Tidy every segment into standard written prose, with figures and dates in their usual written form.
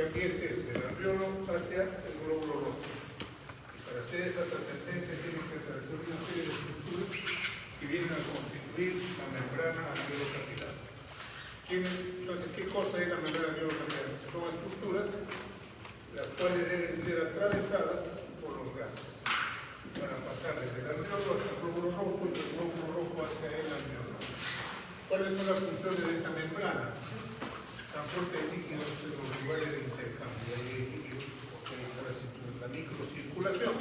ambiente es del alveolo hacia el glóbulo rojo. Y para hacer esa trascendencia tiene que atravesar una serie de estructuras que vienen a constituir la membrana alveolo-capilar. Entonces, ¿qué cosa es la membrana alveolo-capilar? Son estructuras las cuales deben ser atravesadas por los gases para pasar desde el alveolo hacia el glóbulo rojo y del glóbulo rojo hacia el alveolo. ¿Cuáles son las funciones de esta membrana? Transporte de líquidos en los lugares de intercambio. Hay líquidos porque hay la microcirculación.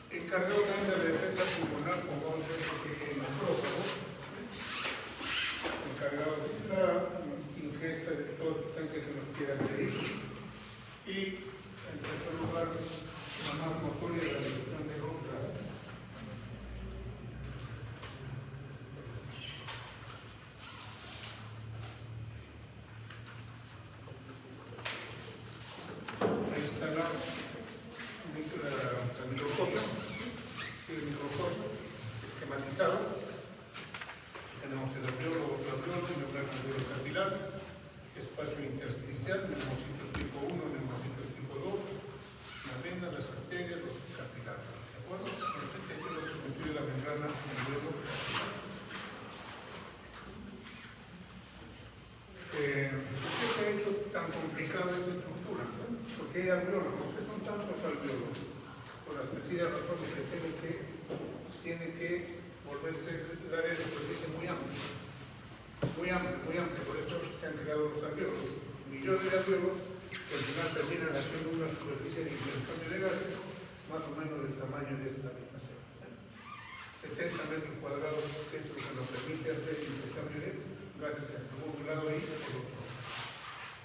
Encargado también de la defensa pulmonar, como vamos a ver que es el macrófago. Encargado de la ingesta de toda sustancia que nos quiera pedir. Y en tercer lugar, la morfología de la reducción de los gases. Ahí está la microscopio, el microscopio esquematizado. Tenemos el alveolo, membrana alveolo-capilar, espacio intersticial, neumocitos tipo 1, neumocitos tipo 2, la vena, las arterias, los capilares. ¿De acuerdo? Entonces, esto es lo que constituye la membrana alveolo-capilar. ¿Por qué se ha hecho tan complicada esa estructura? ¿Por qué hay alveolos? ¿Por qué son tantos alveolos? Por la sencilla razón de que tiene que volverse el área de superficie muy amplia. Muy amplia, por eso se han creado los alveolos. Millones de alveolos que al final terminan haciendo una superficie de intercambio de gases más o menos del tamaño de esta habitación. 70 metros cuadrados, que es lo que nos permite hacer el intercambio de gases entre un lado y el otro.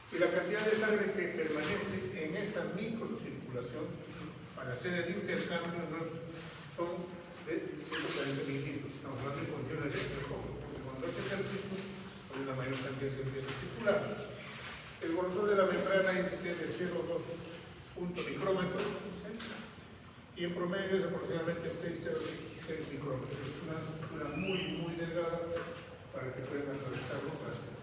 Y la cantidad de sangre que permanece en esa microcirculación para hacer el intercambio son de 140 mililitros. Estamos hablando de condiciones de porque cuando hay ejercicio hay una mayor cantidad de empieza a circular. El grosor de la membrana es de 0,2 micrómetros, ¿sí? Y en promedio es aproximadamente 6,06 micrómetros. Es una estructura muy delgada para que puedan atravesar los gases.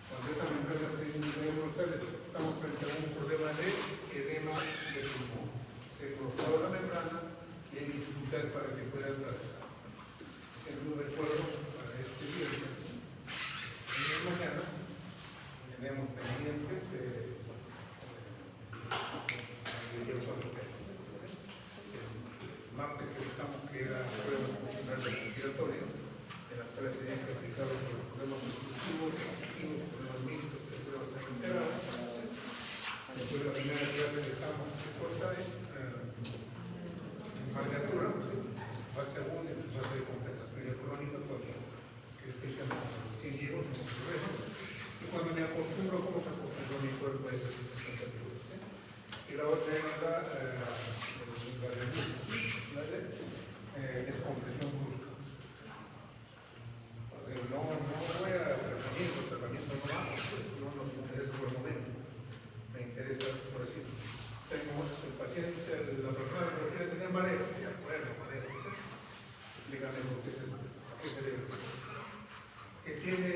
Cuando esta membrana se engrosar, estamos frente a un problema de edema de pulmón. Se engrosó la membrana y hay dificultades para que pueda atravesar. En un recuerdo para este viernes, y mañana tenemos pendientes el martes que estamos, que era pruebas funcionales respiratorias, en las cuales tenían que aplicar los problemas constitutivos, problemas mixtos, pruebas sanitarias. Después de la primera clase que estamos, ¿qué cosa es? Variatura, fase aguda, fase de compensación crónica, que especialmente sin hielos, y cuando me acostumbro, ¿cómo se acostumbra mi cuerpo a esa situación? Y la otra era la descompresión brusca. No voy a tratamiento no vamos, no nos interesa por el momento. Me interesa, por decir, tengo el paciente, la persona que quiere tener mareo, de acuerdo, mareo. Explícame por qué se mareo, a qué se debe. Que tiene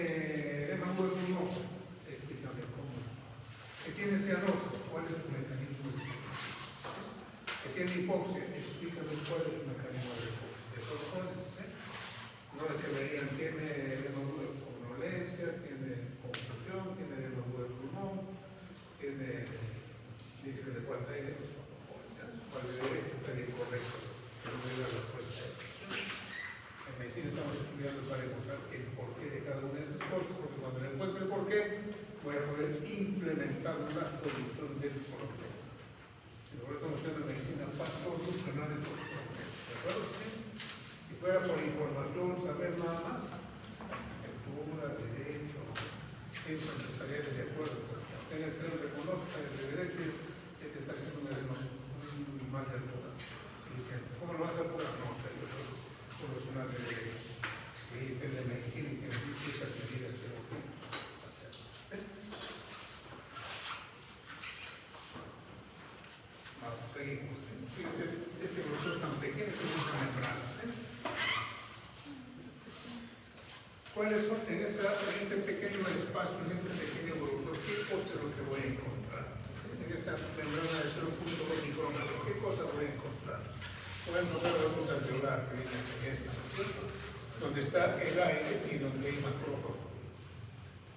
edema del pulmón, explícame cómo. Que tiene cianosis, ¿cuál es su mecanismo de cianosis? Que tiene hipoxia, explícame cuál es su mecanismo de hipoxia. De todos modos, no es que me digan, tiene edema de somnolencia, tiene confusión, tiene edema del pulmón, tiene, dice que le falta aire, cuál es el incorrecto, que no me da la respuesta a eso. En medicina estamos estudiando para encontrar el porqué de cada una de esas cosas, porque cuando le encuentre el porqué, voy a poder implementar una solución del problema. Si lo estamos estudiando en medicina para solucionar el problema. ¿De acuerdo? Si fuera por información, saber nada más, arquitectura, derecho, ciencias empresariales, de acuerdo, pero cuando tenga el tren reconozca el de derecho, es que está haciendo un mal de altura. Suficiente. ¿Cómo lo vas a apurar? No sé, yo soy profesional de derecho. Y de medicina y que necesita medidas que no pueden hacer. Vamos, seguimos. Fíjense, ese grosor tan pequeño que es una membrana. ¿Cuáles son en ese pequeño espacio, en ese pequeño grosor? ¿Qué cosa es lo que voy a encontrar? Por ejemplo, vamos a alveolar, que viene a ser esta, ¿no es cierto? Donde está el aire y donde hay macrófonos.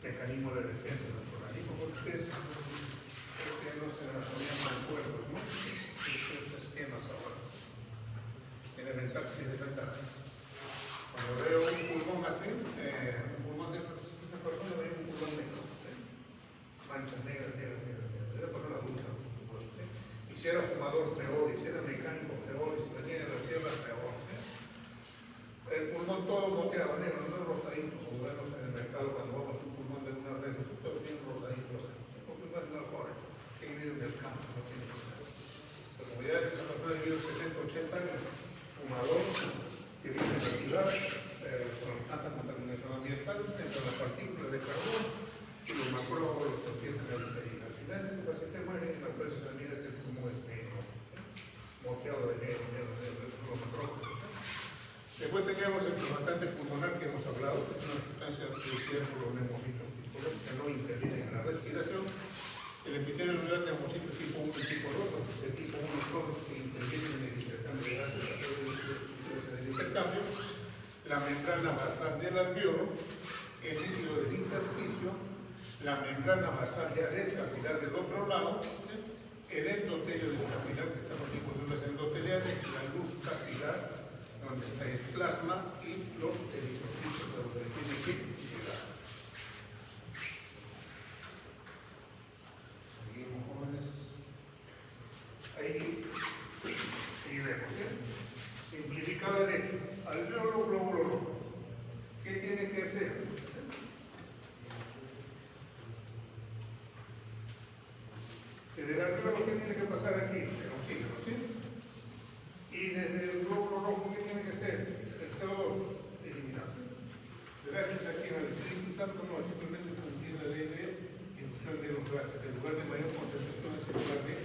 Mecanismo de defensa del organismo, porque ustedes que no se las ponían más cuerpos, ¿no? Esos esquemas ahora. Elementales y elementales. Cuando veo un pulmón así, un pulmón de esas personas, veo un pulmón negro. Manchas negras. Era persona adulta, por supuesto. ¿Sí? Y si era fumador, peor. Y si era mecánico, peor. Y si venía de la sierra, peor. ¿Sí? El pulmón todo moteado negro, no rosadito, como vemos en el mercado cuando vamos a un pulmón de una red, todo bien rosadito. Porque no es mejor que vive en el campo, no tiene que ser. La comunidad de esa persona ha vivido 70, 80 años, fumador, que vive en la ciudad, con tanta contaminación ambiental, entre las partículas de carbono y los macrófagos empiezan a interferir. Al final ese paciente muere y la prensa se mira que el pulmón es negro, moteado de negro, los macrófagos. Después teníamos el surfactante pulmonar que hemos hablado, que es una sustancia producida por los neumocitos tipo 2 que no intervienen en la respiración. El epitelio celular de neumocitos tipo 1 y tipo 2, porque ese tipo 1 son los que intervienen en el intercambio de gases a través del intercambio. La membrana basal del alveolo, el líquido del intersticio, la membrana basal ya del capilar del otro lado, el endotelio del capilar, que estamos aquí con las endoteliales, la luz capilar, donde está el plasma y los eritrocitos a donde tiene que llegar. Seguimos, jóvenes. Ahí vemos, ¿bien? Simplificado el hecho. Alveolo glóbulo rojo. ¿Qué tiene que hacer? Que del alveolo, ¿qué tiene que pasar aquí? El oxígeno, ¿sí? Y desde el glóbulo rojo, ¿qué tiene que ser? El CO2, eliminarse. Gracias aquí al Espíritu Santo, no es simplemente cumplir la ley de difusión de los gases, en lugar de mayor concentración es en lugar de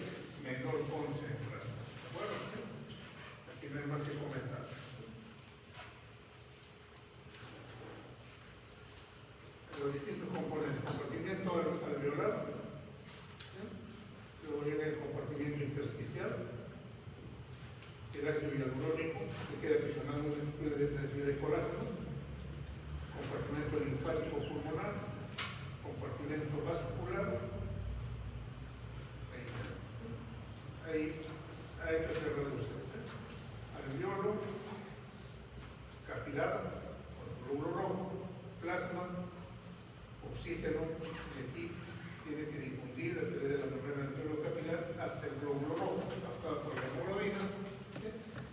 menor concentración. ¿De acuerdo? Aquí no hay más que comentar. Los distintos componentes, compartimiento alveolar, luego viene el compartimiento intersticial, el ácido hialurónico, que queda aprisionado en la estructura de fibra de colágeno, compartimento linfático pulmonar, compartimento vascular, ahí a esto se reduce. Alveolo, capilar, glóbulo rojo, plasma, oxígeno, y aquí tiene que difundir a través de la membrana alveolo capilar hasta el glóbulo rojo, captado por la hemoglobina.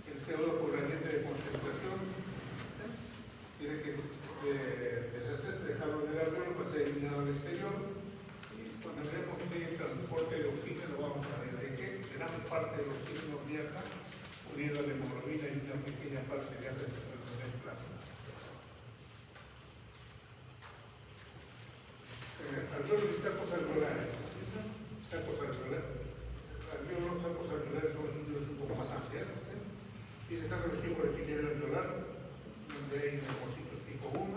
El CO2 por gradiente de concentración tiene que deshacerse, dejarlo en el alveolo para ser eliminado al exterior. Y cuando veamos que hay transporte de oxígeno, vamos a ver de qué gran parte del oxígeno viaja unido a la hemoglobina y una pequeña parte viaja en el plasma. Alveolos y sacos alveolares. Sacos alveolares. Alveolos, sacos alveolares son estructuras un poco más amplias. Y se está regido por el epitelio alveolar, donde hay neumocitos tipo 1,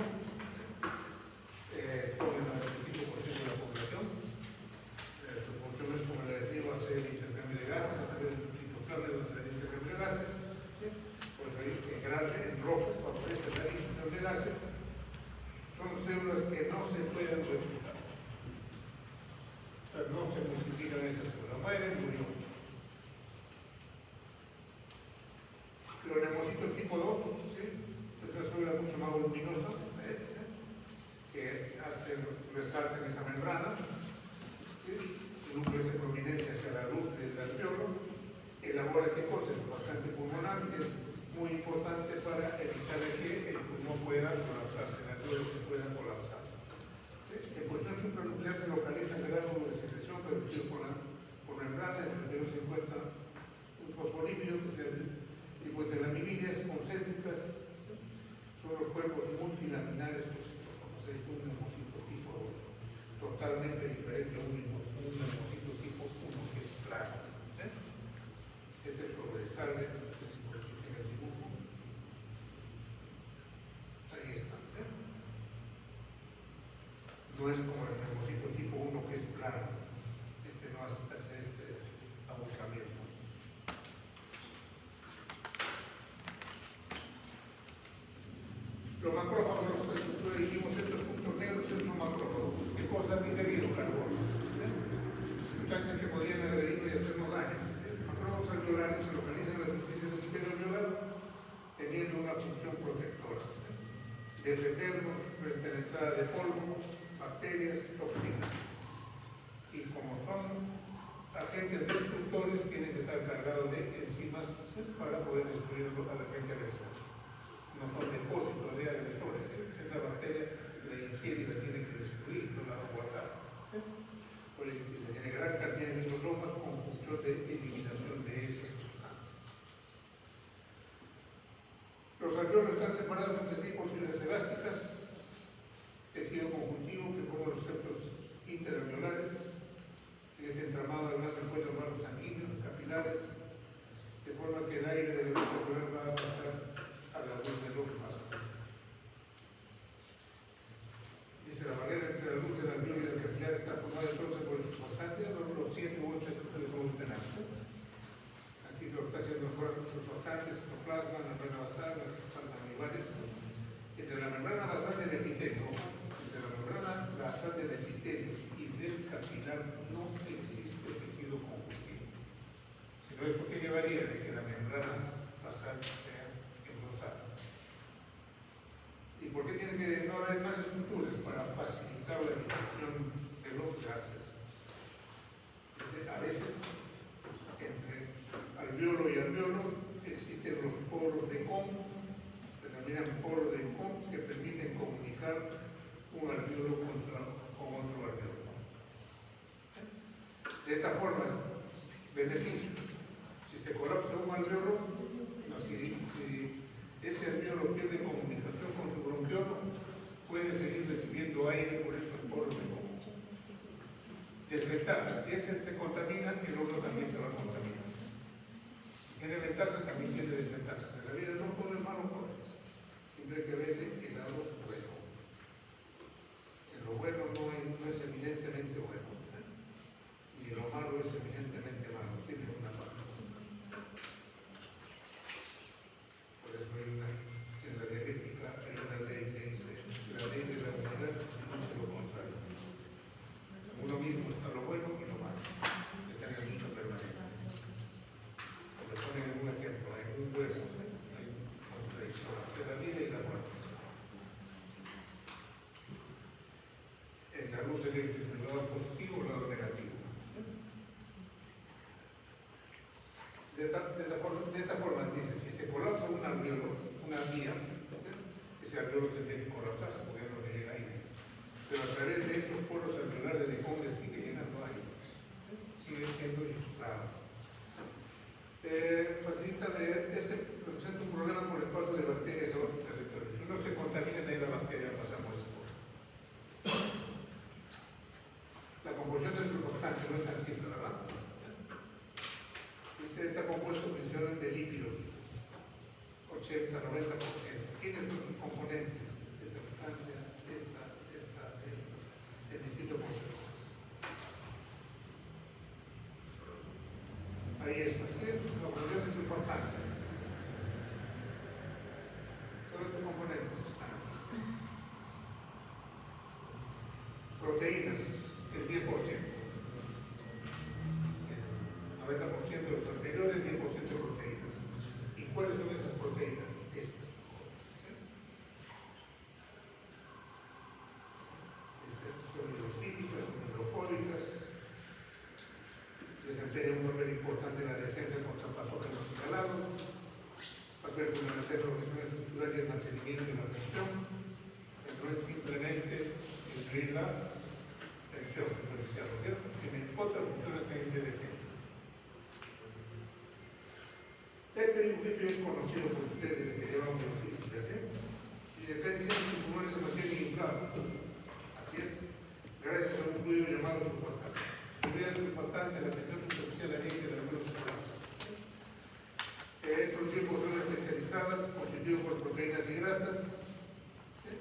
son el 95% de la población. Su función es, como les digo, hacer el intercambio de gases, a través de su citoplasma hacer el intercambio de gases. ¿Sí? Pues ahí en grande, en rojo, aparece la difusión de gases. Son células que no se pueden replicar. O sea, no se multiplican esas células. Mueren, murió. Los neumocitos tipo 2, ¿sí? Es una célula mucho más voluminosa, esta es, ¿sí? Que hace resaltar en esa membrana, ¿sí? El núcleo hace prominencia hacia la luz del alveolo, elabora qué cosa, el surfactante pulmonar, que es muy importante para evitar que el pulmón pueda colapsarse, el alveolo se pueda colapsar. ¿Sí? En posición supranuclear se localiza el gránulo de secreción revestido por membrana, en su interior se encuentra un fosfolípido que se tipo de laminillas concéntricas, son los cuerpos multilaminares o citosomas. Es un neumocito tipo 2, totalmente diferente a un neumocito tipo 1 que es plano. Este sobresale, no sé si por aquí tiene el dibujo. Ahí está. No es como el neumocito tipo 1 que es plano. Este no hace este abocamiento. normalmente se localiza en la superficie del epitelio alveolar, teniendo una función protectora, defendernos frente a la entrada de polvo, bacterias, toxinas. Y como son agentes destructores, tienen que estar cargados de enzimas para poder destruirlo al agente agresor. No son depósitos de agresores. Si esta bacteria la ingiere y la tiene que destruir, no la va a guardar. Por eso se tiene gran cantidad de lisosomas con función de eliminación de esas sustancias. Los alveolos están separados entre sí por fibras elásticas, tejido conjuntivo que forma los septos interalveolares. En este entramado además se encuentran vasos sanguíneos, capilares, de forma que el aire del vaso alveolar va a pasar a la luz de los vasos. Dice, la barrera entre la luz del alveolo y el capilar está formada entonces por el surfactante, los 7 u 8 estructuras de contenarse. Aquí lo está haciendo mejor los surfactantes, citoplasma, la membrana basal, las animales. Entre la membrana basal del epitelio, y del capilar no existe tejido conjuntivo. Sino esto que llevaría de que la membrana basal sea engrosada. ¿Y por qué tiene que no haber más estructuras? Para facilitar la difusión de los gases. A veces, entre alveolo y alveolo, existen los poros de Kohn, se denominan poros de Kohn, que permiten comunicar un alveolo con otro alveolo. De esta forma, beneficio. Si se colapsa un alveolo, si ese alveolo pierde comunicación con su bronquiolo, puede seguir recibiendo aire por esos poros de Kohn. Desventaja, si ese se contamina, el otro también se va a contaminar. Si tiene ventaja, también tiene desventaja. En la vida no todo es malo, siempre hay que verle el lado bueno. Lo bueno no es eminentemente bueno, ni lo malo es eminentemente malo, tiene una parte. Por eso en la dialéctica hay una ley que dice la ley de la unidad no es lo contrario. En uno mismo está lo bueno y lo malo, que tenga mucha permanencia. Le ponen un ejemplo, hay un huevo, hay una contradicción entre la vida y la muerte. En la luz eléctrica, el lado positivo o el lado negativo. De esta forma, dice, si se colapsa un alveolo, una vía, ese alveolo tendría que colapsarse porque no le llega aire. Pero a través de estos poros alveolares de Kohn sigue llenando aire. Sigue siendo insuflado. Representa un problema por el paso de bacterias a otros territorios. Si uno se contamina, también la bacteria pasa por ese poro. La composición del surfactante no es tan simple, ¿verdad? Dice, está compuesto principalmente de lípidos, 80-90%. ¿Quiénes son sus componentes de la sustancia? Esta, en distintos porcentajes. Ahí está, ¿sí? La composición del surfactante. Todos estos componentes están aquí. Proteínas, el 10%. El 90% de los anteriores, 10% de proteínas. ¿Y cuáles son esas proteínas? Estas. Son hidrofílicas, son hidrofóbicas, desempeñan un papel importante en la defensa contra patógenos inhalados, papel fundamental en la organización estructural y el mantenimiento de la función, que no es simplemente incluir la tensión superficial, ¿cierto? Tienen otras funciones también de defensa. Este dibujito es conocido por ustedes desde que llevan biofísica, ¿sí? Dice que casi siempre los pulmones se mantienen inflados. Así es, gracias a un fluido llamado surfactante. Si hubiera surfactante, la tensión superficial haría que el alveolo se colapse. Producido por células especializadas, constituido por proteínas y grasas. ¿Sí?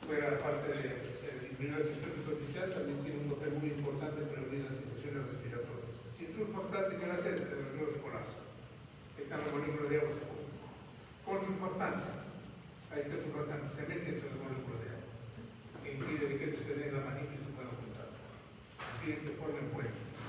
Fuera parte de disminuir la tensión superficial, también tiene un papel muy importante para prevenir las infecciones respiratorias. Sin surfactante, ¿qué va a hacer? El alveolo se colapsa. Está en la molécula de agua, se pone. Con surfactante, hay que el surfactante se mete entre la molécula de agua e impide de que se den la manita y se puedan juntar. Impide que formen puentes.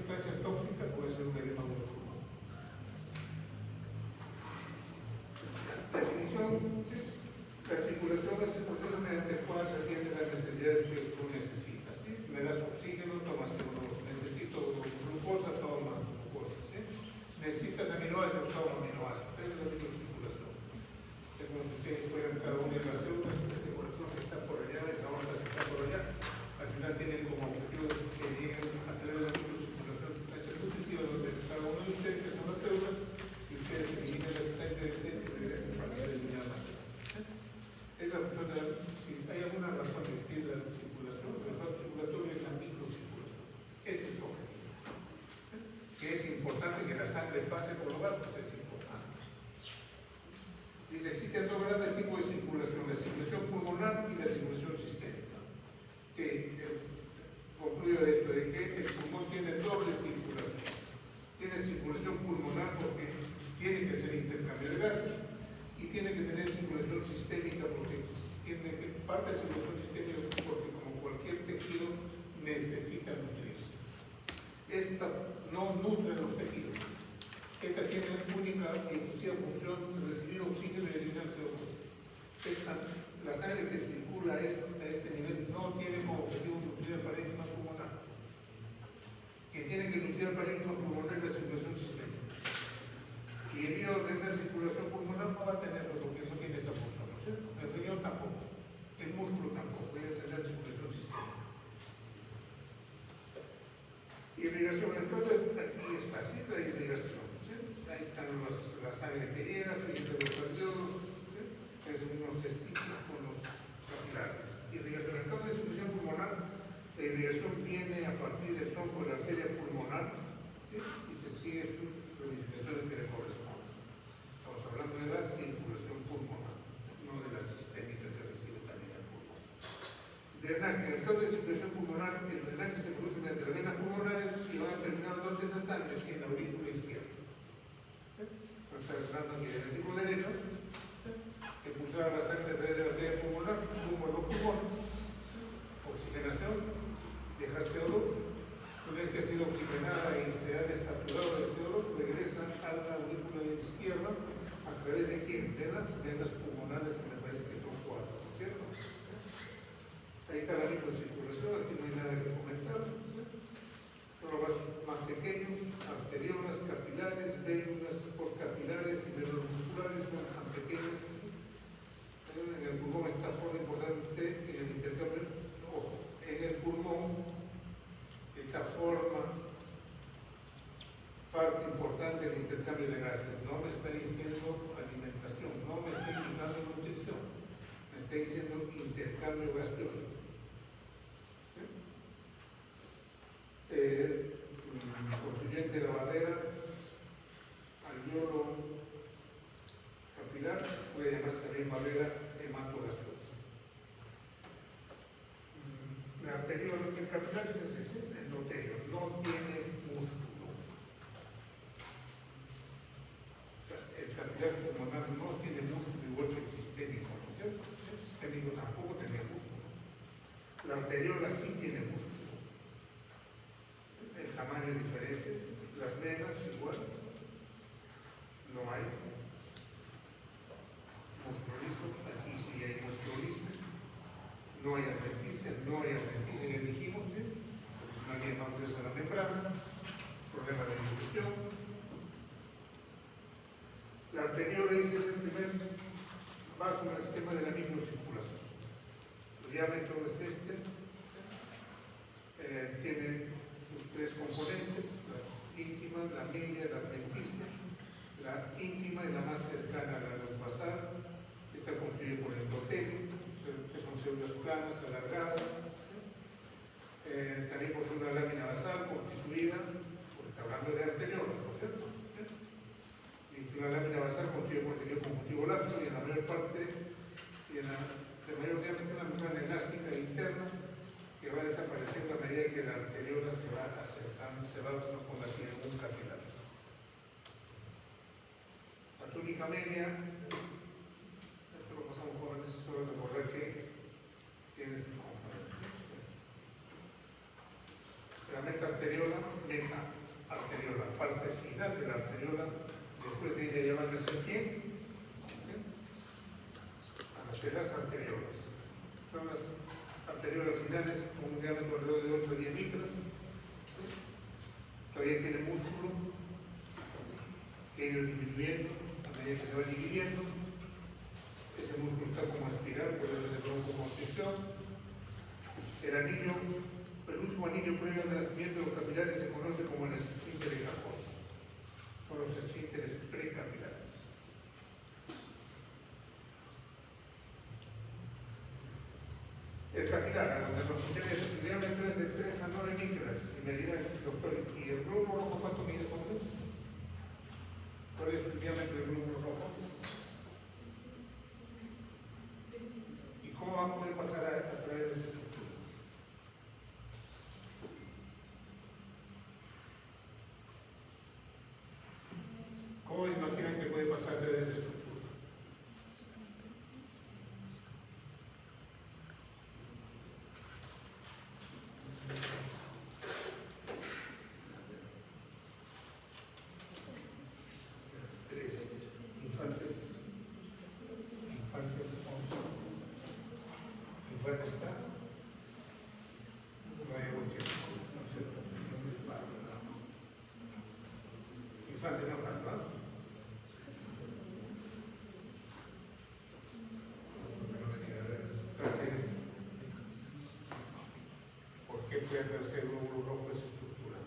sustancias tóxicas, puede ser un edema del pulmón. Definición, sí. La circulación es el proceso mediante el cual se atienden las necesidades que tú necesitas. ¿Sí? Me das oxígeno, tomas CO2. Necesito glucosa, toma glucosa. ¿Sí? Necesitas aminoácidos, toma aminoácidos. Esa es la microcirculación. Es como si ustedes fueran cada uno de las células, ese corazón que está por allá, esa onda que está por allá. Al final tienen como objetivo que lleguen a través de la microcirculación sustancias nutritivas donde cada uno de ustedes, que son las células, y ustedes eliminen la sustancia de desecho y regresen para ser eliminadas. Es la función de si hay alguna razón de existir la circulación, la razón circulatoria es la microcirculación. Ese es el objetivo. Que es importante que la sangre pase por los vasos, es importante. Dice, existen dos grandes tipos de circulación, la circulación pulmonar y la circulación sistémica. Que concluyo de esto, de que el pulmón tiene doble circulación. Tiene circulación pulmonar porque tiene que ser intercambio de gases y tiene que tener circulación sistémica porque tiene que, parte de circulación sistémica porque como cualquier tejido necesita nutrirse. Esta no nutre los tejidos. Esta tiene única y exclusiva función de recibir oxígeno y eliminar CO2. La sangre que circula a este nivel no tiene como objetivo nutrir el parénquima pulmonar. Quien tiene que nutrir el parénquima pulmonar es la circulación sistémica. Y el hígado de la circulación pulmonar no va a tenerlo porque no tiene esa función, ¿no es cierto? El riñón tampoco, el músculo tampoco, debe tener circulación sistémica. Irrigación, entonces aquí está, ¿sí? La irrigación, ¿sí? Ahí están la sangre que llega, fíjense los alveolos, ¿sí? Es unos testículos con los capilares. Irrigación, entonces de circulación pulmonar, la irrigación viene a partir del tronco de la arteria pulmonar, ¿sí? Y se sigue sus ramificaciones que le corresponden. Estamos hablando de la circulación pulmonar, no de la sistémica que recibe también el pulmón. Drenaje, en el caso de circulación pulmonar, el drenaje se produce mediante las venas pulmonares y van a terminar donde esa sangre, en la aurícula izquierda. Está hablando aquí del ventrículo derecho, expulsar la sangre a través de la arteria pulmonar, rumbo a los pulmones, oxigenación, dejar CO2. Una vez que ha sido oxigenada y se ha desaturado del CO2, regresa a la aurícula izquierda a través de quién? De las venas pulmonares, que me parece que son 4, ¿cierto? Ahí está la microcirculación, aquí no hay nada que comentar. Son los vasos más pequeños, arteriolas, capilares, vénulas, postcapilares y venulas musculares son tan pequeñas. En el pulmón está forma importante en el intercambio. Ojo, en el pulmón esta forma parte importante del intercambio de gases. No me está diciendo alimentación, no me está indicando nutrición, me está diciendo intercambio gaseoso. ¿Sí? Constituyente de la barrera alveolo capilar, puede llamarse también barrera hematogaseosa. La arteriola, el capilar es ese, el endotelio, no tiene músculo. O sea, el capilar pulmonar no tiene músculo igual que el sistémico, ¿no es cierto? El sistémico tampoco tenía músculo. La arteriola sí tiene músculo. El tamaño es diferente, las venas igual, no hay musculismo, aquí sí hay musculismo, no hay adventicia, ya dijimos, ¿sí? Porque si no hay más gruesa la membrana, problema de difusión. La arteriola es el primer vaso en el sistema de la microcirculación. Su diámetro es este, tiene sus 3 componentes, la íntima, la media, la adventicia. La íntima es la más cercana a la luz basal, está constituida por el endotelio, que son células planas, alargadas. También posee una lámina basal constituida, porque está hablando de arteriolas, ¿no es cierto? Y una lámina basal constituida por el tejido conjuntivo laxo y en la mayor parte, y en la mayor diámetro, una membrana elástica interna que va desapareciendo a medida que la arteriola se va acercando, se va convirtiendo en un capilar. La túnica media, esto lo pasamos jóvenes, solo recordar que tiene sus componentes. La meta arteriola, meta, estructura tiene que llamarles el pie, a las celas arteriolas. Son las arteriolas finales con un diámetro alrededor de 8 a 10 micras. Todavía tiene músculo que ha ido disminuyendo a medida que se va dividiendo. Ese músculo está como espiral, por eso se produce como constricción. El anillo, el último anillo previo al nacimiento de los capilares se conoce como el esfínter de Jacob. Son los esfínteres precapilares. El capilar, a donde nos interesa, el diámetro es de 3 a 9 micras, y me dirá el doctor, ¿y el glóbulo rojo cuánto mide? ¿Cuál es? ¿Cuál es el diámetro del glóbulo rojo? ¿Y cómo va a poder pasar a través de esa estructura? ¿Cómo imaginan que puede pasar a través de esa estructura? Hacer el glóbulo rojo esa estructura.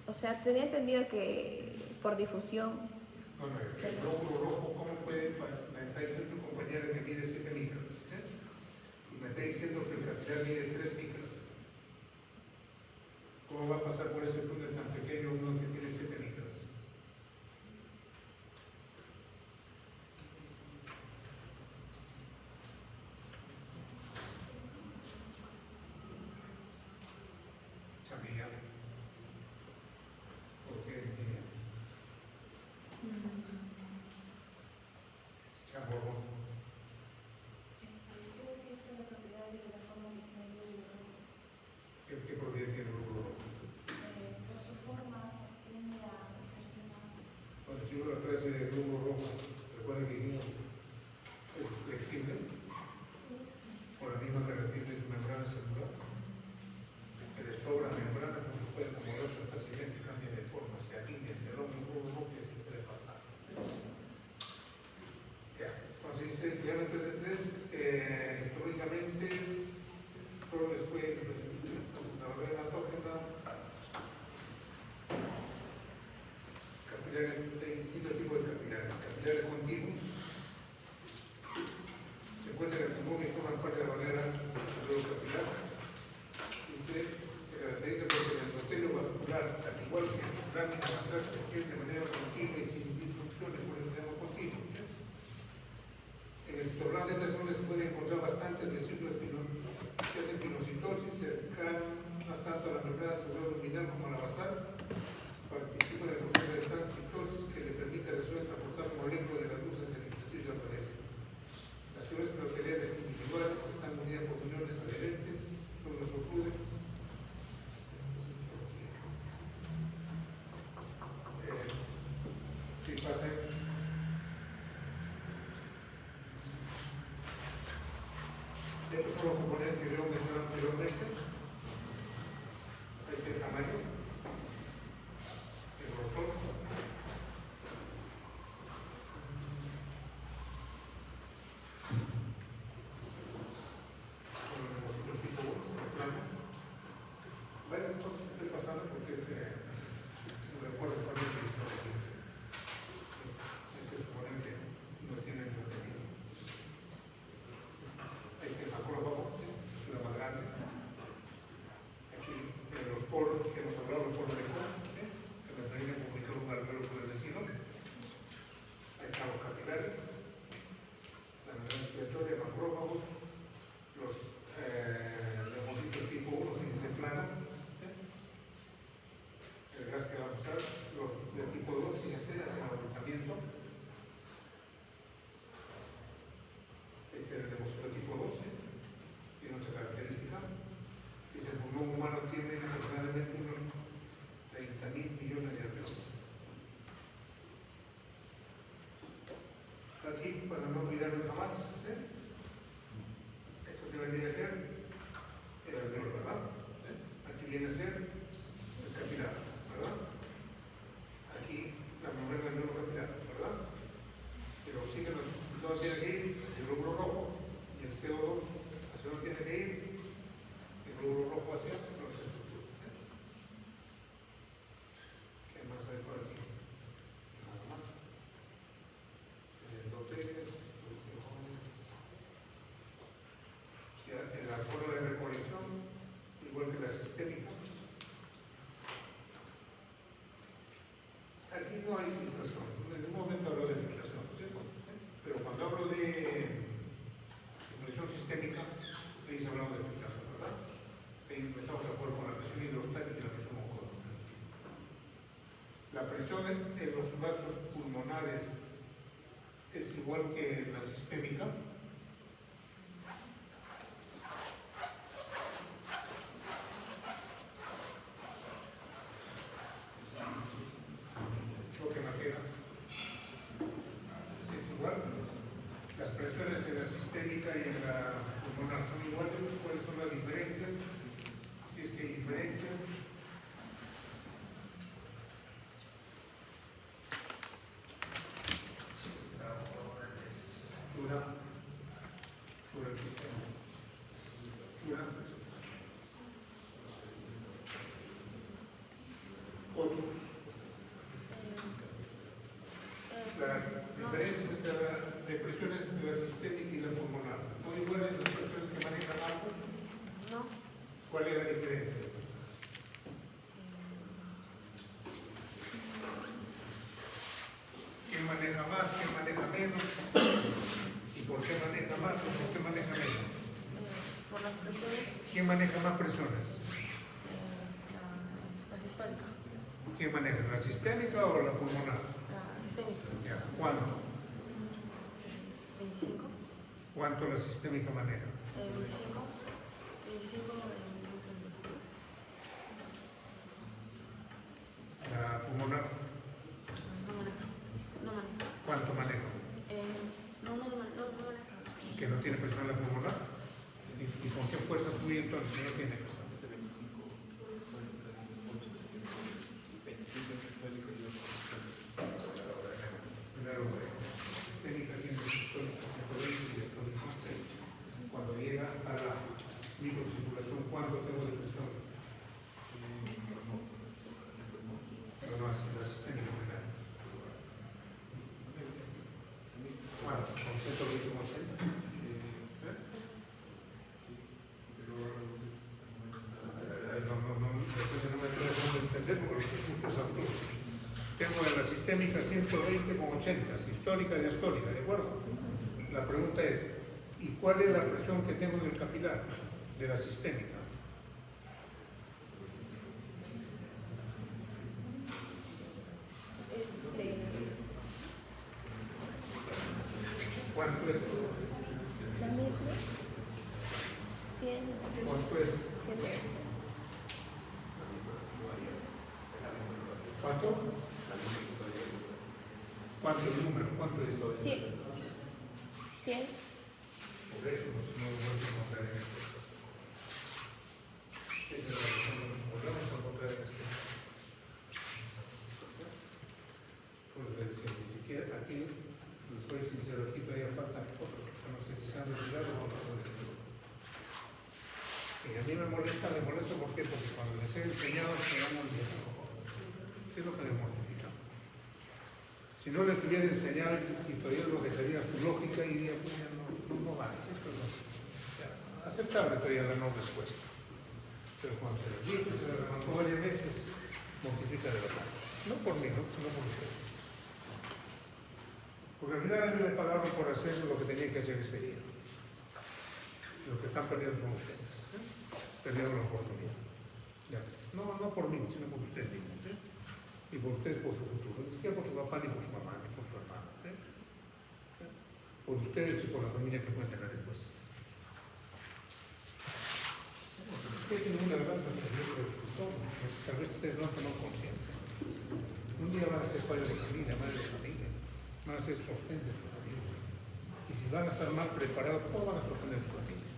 O sea, tenía entendido que por difusión. No, el glóbulo rojo, ¿cómo puede? Me está diciendo tu compañera que mide 7 micras, ¿sí? Y me está diciendo que el capilar mide 3 micras. ¿Cómo va a pasar por ese túnel tan pequeño uno que tiene 7 micras? De glóbulo rojo, recuerden que dijimos es flexible con la misma característica de su membrana celular, que le sobra membrana, pues puede acomodarse fácilmente, cambia de forma, se alinea, se rompe el glóbulo rojo y se puede pasar. Ya, entonces dice diámetro de 3, históricamente solo les puede la barrera hematógena, capilares, hay distintos tipos de capilares. Capilares continuos se encuentran en el pulmón y forman parte de la barrera capilar y se caracteriza por el endotelio vascular, al igual que su lámina basal, se extiende de manera continua y sin disrupciones, por eso se llama continuo. ¿Sí? En el citoplasma de estas zonas se pueden encontrar bastantes vesículas que hacen pinocitosis cercanas tanto a la membrana celular luminal como a la basal. Participa en el proceso de transitosis que le permite a la célula transportar moléculas de la luz hacia el intestino y aparece. Las células bacterianas individuales están unidas por uniones adherentes, son los oclúdenes. Si pasan. Estos son los componentes que yo mencioné anteriormente. Este tamaño. viene a ser el capilar, ¿verdad? Aquí la membrana no es capilar, ¿verdad? El oxígeno todo tiene que ir hacia el glóbulo rojo y el CO2 hacia donde tiene que ir el glóbulo rojo hacia las estructuras. ¿Sí? ¿Qué más hay por aquí? Nada más. Endoteles, pulmones. La forma de recolección, igual que la sistémica. Aquí no hay filtración. En un momento hablo de filtración, ¿cierto? Pero cuando hablo de simulación sistémica, ahí se ha hablado de filtración, ¿verdad? Ahí empezamos a jugar con la presión hidrostática y la presión oncológica. La presión en los vasos pulmonares es igual que la sistémica. Choque maquera. Es igual. Las presiones en la sistémica y en la pulmonar son iguales. ¿Cuáles son las diferencias? Si es que hay diferencias. Chura el sistema. Chura. Otros. Las diferencias de presiones entre la sistémica y la pulmonar. ¿Son iguales las presiones que manejan ambos? No. ¿Cuál es la diferencia? ¿Quién maneja más? ¿Quién maneja menos? ¿Y por qué maneja más o por qué maneja menos? Por las presiones, ¿Quién maneja más presiones? la sistémica. ¿Quién maneja? ¿La sistémica o la pulmonar? La sistémica. Ya. ¿Cuánto? 25. ¿Cuánto la sistémica maneja? 25. 25 ¿La pulmonar? no maneja. No maneja. ¿Cuánto maneja? No maneja. ¿Que no tiene presión en la pulmonar? ¿Y con qué fuerza fluye entonces si no tiene presión? Primero, la sistémica tiene sistólica 120 y diastólica 30. Cuando llega a la microcirculación, ¿cuánto tengo de presión? Pero no, es la sistémica primero. ¿Cuánto? ¿Con 120 como 80? Después no me puedo entender porque muchos absurdos. Tengo en la sistémica 120 con 80, sistólica y diastólica, ¿de acuerdo? La pregunta es, ¿y cuál es la presión que tengo en el capilar de la sistémica? ¿Cuánto es? La misma. 100. ¿Cuánto es? 100. ¿Cuánto? ¿Cuánto el número? ¿Cuánto es? 100. 100. Por eso no volvemos a encontrar en este caso. Esa es la razón que nos volvemos a encontrar en este caso. Pues le decía, ni siquiera aquí, soy sincero, aquí todavía faltan otros, que no sé si se han retirado o no puede ser. Y a mí me molesta ¿por qué? Porque cuando les he enseñado se van olvidando. ¿Qué es lo que les mortifica? Si no les hubiera enseñado y todavía lo dejaría su lógica y diría, pues ya no vale, ¿cierto? Ya, aceptable todavía la no respuesta. Pero cuando se les dice, se les levantó varias veces, mortifica de verdad. No por mí, no por ustedes. Porque al final a mí me pagaron por hacer lo que tenía que hacer ese día. Lo que están perdiendo son ustedes. ¿Sí? Perdieron la oportunidad. Ya. No por mí, sino por ustedes mismos. ¿Sí? Y por ustedes por su futuro. Ni siquiera por su papá, ni por su mamá, ni por su hermano. ¿Sí? Por ustedes y por la familia que pueden tener después. Ustedes tienen una gran responsabilidad sobre su entorno. Tal vez ustedes no toman conciencia. Un día van a ser padres de familia, madres de familia. Van a ser sostén de su familia. Y si van a estar mal preparados, ¿cómo van a sostener su familia?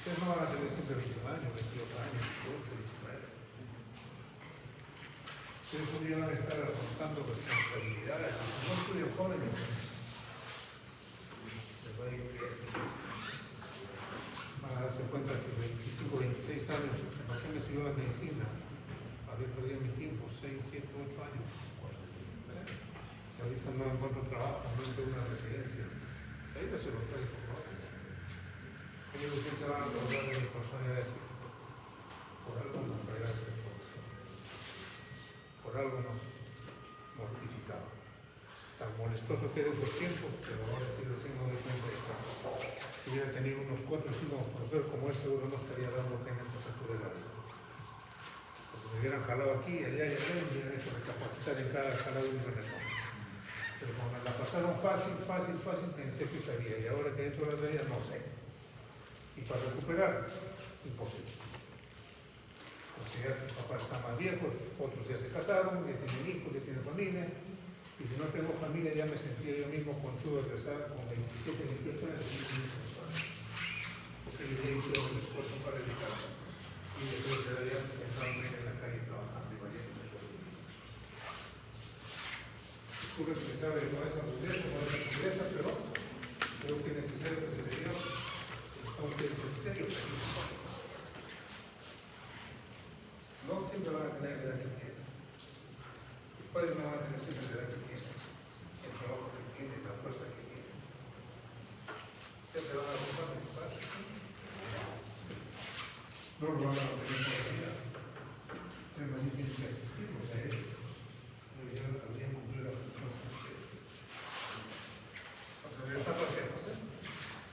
Ustedes no van a tener siempre 21 años, 22 años, 18, 19. Ustedes podrían estar afrontando responsabilidades. No estudian jóvenes. Les va a ir bien. Van a darse cuenta que 25, 26 años, ¿para qué me siguió la medicina? Había perdido mi tiempo, 6, 7, 8 años. Ahorita no encuentro trabajo, no encuentro una residencia. Ahorita se lo trae por favor. Ellos se van a acordar de mi persona y decir, por algo nos traerá este profesor. Por algo nos mortificaba. Tan molestoso que de esos tiempos, pero ahora sí recién me doy cuenta de que si hubiera tenido unos 4 o 5 profesores como él, seguro no estaría dando pena en esa altura de la vida. Porque me hubieran jalado aquí, allá y allá, y me hubieran hecho recapacitar en cada jalado de un renacón. Pero cuando la pasaron fácil, pensé que sabía, y ahora que dentro de la vida no sé. Y para recuperar, imposible. Porque ya sus papás están más viejos, otros ya se casaron, ya tienen hijos, ya tienen familia. Y si no tengo familia, ya me sentía yo mismo conchudo de rezar con 27, 28 años y 15 personas. Porque yo ya hice un esfuerzo para dedicarme. Y después de allá pensaba en la calle trabajando y valiendo de todo. Tuve que empezar con esa pobreza, pero creo que es necesario que se le diga, aunque es en serio que no siempre van a tener la edad que tienen. Sus padres no van a tener siempre la edad que tienen, el trabajo que tienen, la fuerza que tienen. Ya se van a ocupar de sus padres. No lo van a tener por la vida. Ustedes más bien tienen que asistirlos a ellos. Pero ya también cumplir la función con ustedes. O sea, de esa parte, no sé.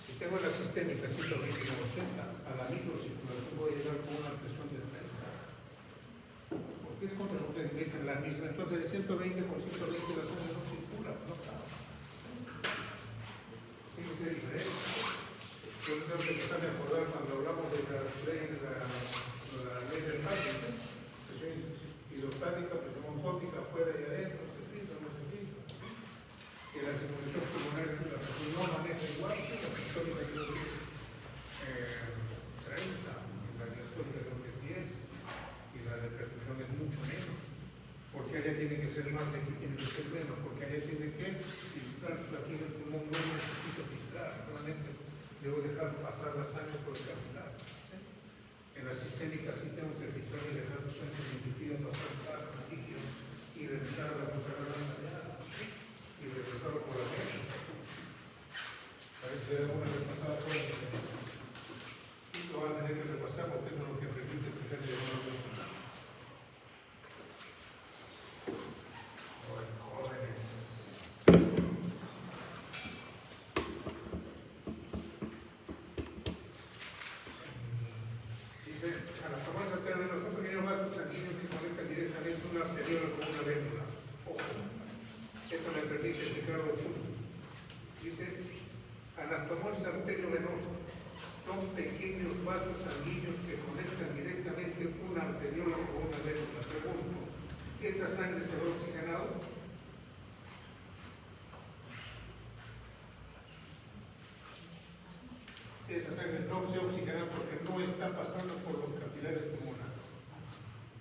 Si tengo la sistémica 120 con 80, a la microcirculación voy a llegar con una presión de 30. Porque es contra ustedes me dicen la misma. Entonces de 120 con 120 la sangre no circula, no pasa. Tiene que ser diferente. Yo creo que empezar a acordar cuando hablamos de la ley del margen, presión hidrostática, presión osmótica, afuera y adentro, se filtra, no se filtra. Que la circulación pulmonar la presión no maneja igual, que la sistólica creo que es 30, y la diastólica creo que es 10, y la de percusión es mucho menos. Porque allá tiene que ser más, aquí tiene que ser menos, porque allá tiene que filtrar, aquí en el pulmón no necesito filtrar, solamente debo dejar pasar la sangre por el capilar. En la sistémica sí tengo que filtrar y dejar sustancias nutritivas pasar plasma líquido y revisar la contrarrelata allá y regresarlo por la mente. Parece que alguna vez pasada por el y lo van a tener que repasar porque eso es lo que permite explicar de una vez. Anastomosis arteriovenosa son pequeños vasos sanguíneos que conectan directamente una arteriola con una vena. Pregunto, ¿esa sangre se va oxigenada? Esa sangre no se oxigena porque no está pasando por los capilares pulmonares.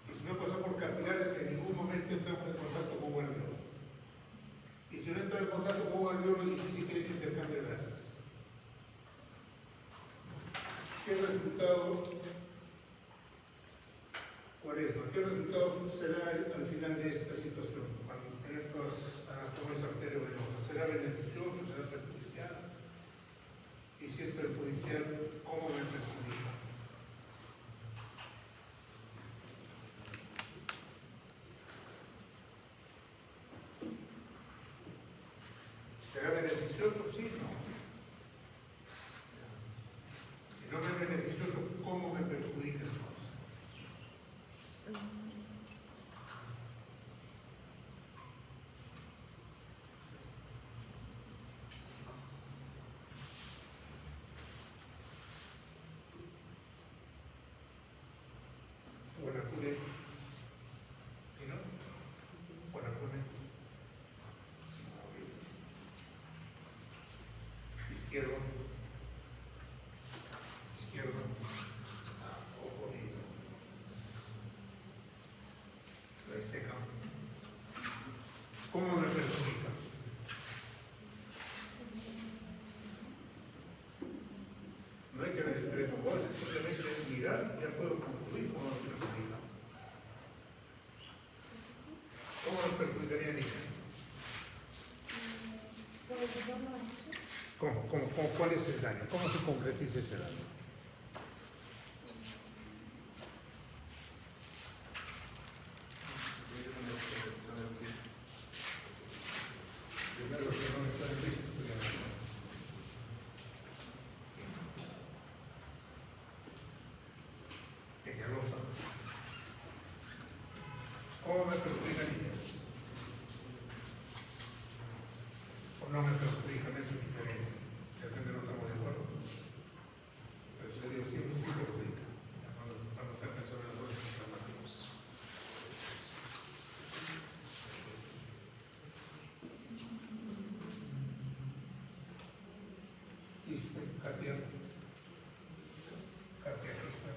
Y si no pasa por capilares, en ningún momento entra en contacto con el alveolo. Y si no entra en contacto con el alveolo, es difícil que haya intercambio de gases. ¿Qué resultado? Cuaresma, ¿qué resultado será al final de esta situación? Cuando estas anastomosis arteriovenosas, ¿será beneficioso? ¿Será perjudicial? Y si es perjudicial, ¿cómo me perjudica? ¿Será beneficioso? Sí, no. Si no me es beneficioso, ¿cómo me perjudica entonces? Guanacune. ¿Y no? Guanacune. Izquierdo. Izquierdo. seca, ¿cómo me perjudica? No hay que ver el fútbol, simplemente mirar, ya puedo concluir cómo me perjudica. ¿Cómo me perjudicaría a niña? ¿Cuál es el daño? ¿Cómo se concretiza ese daño? Primero que no está en listo, Peñalosa. ¿Cómo me perjudica a niña? ¿O no me perjudica? Me es indiferente. Depende de lo que estamos de acuerdo. Pero yo digo, sí perjudica. Cuando está pensando en las cosas informativas. Katia, aquí está.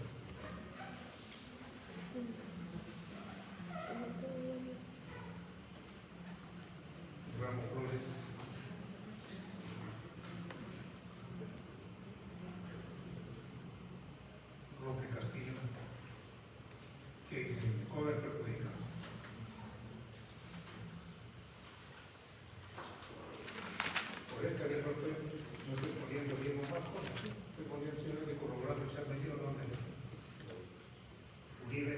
Ramos Flores. Roque Castillo. ¿Qué dice? ¿Cómo me perjudica? Por esta vez no estoy poniendo bien más cosas. Estoy poniendo simplemente corroborando ese apellido donde Uribe.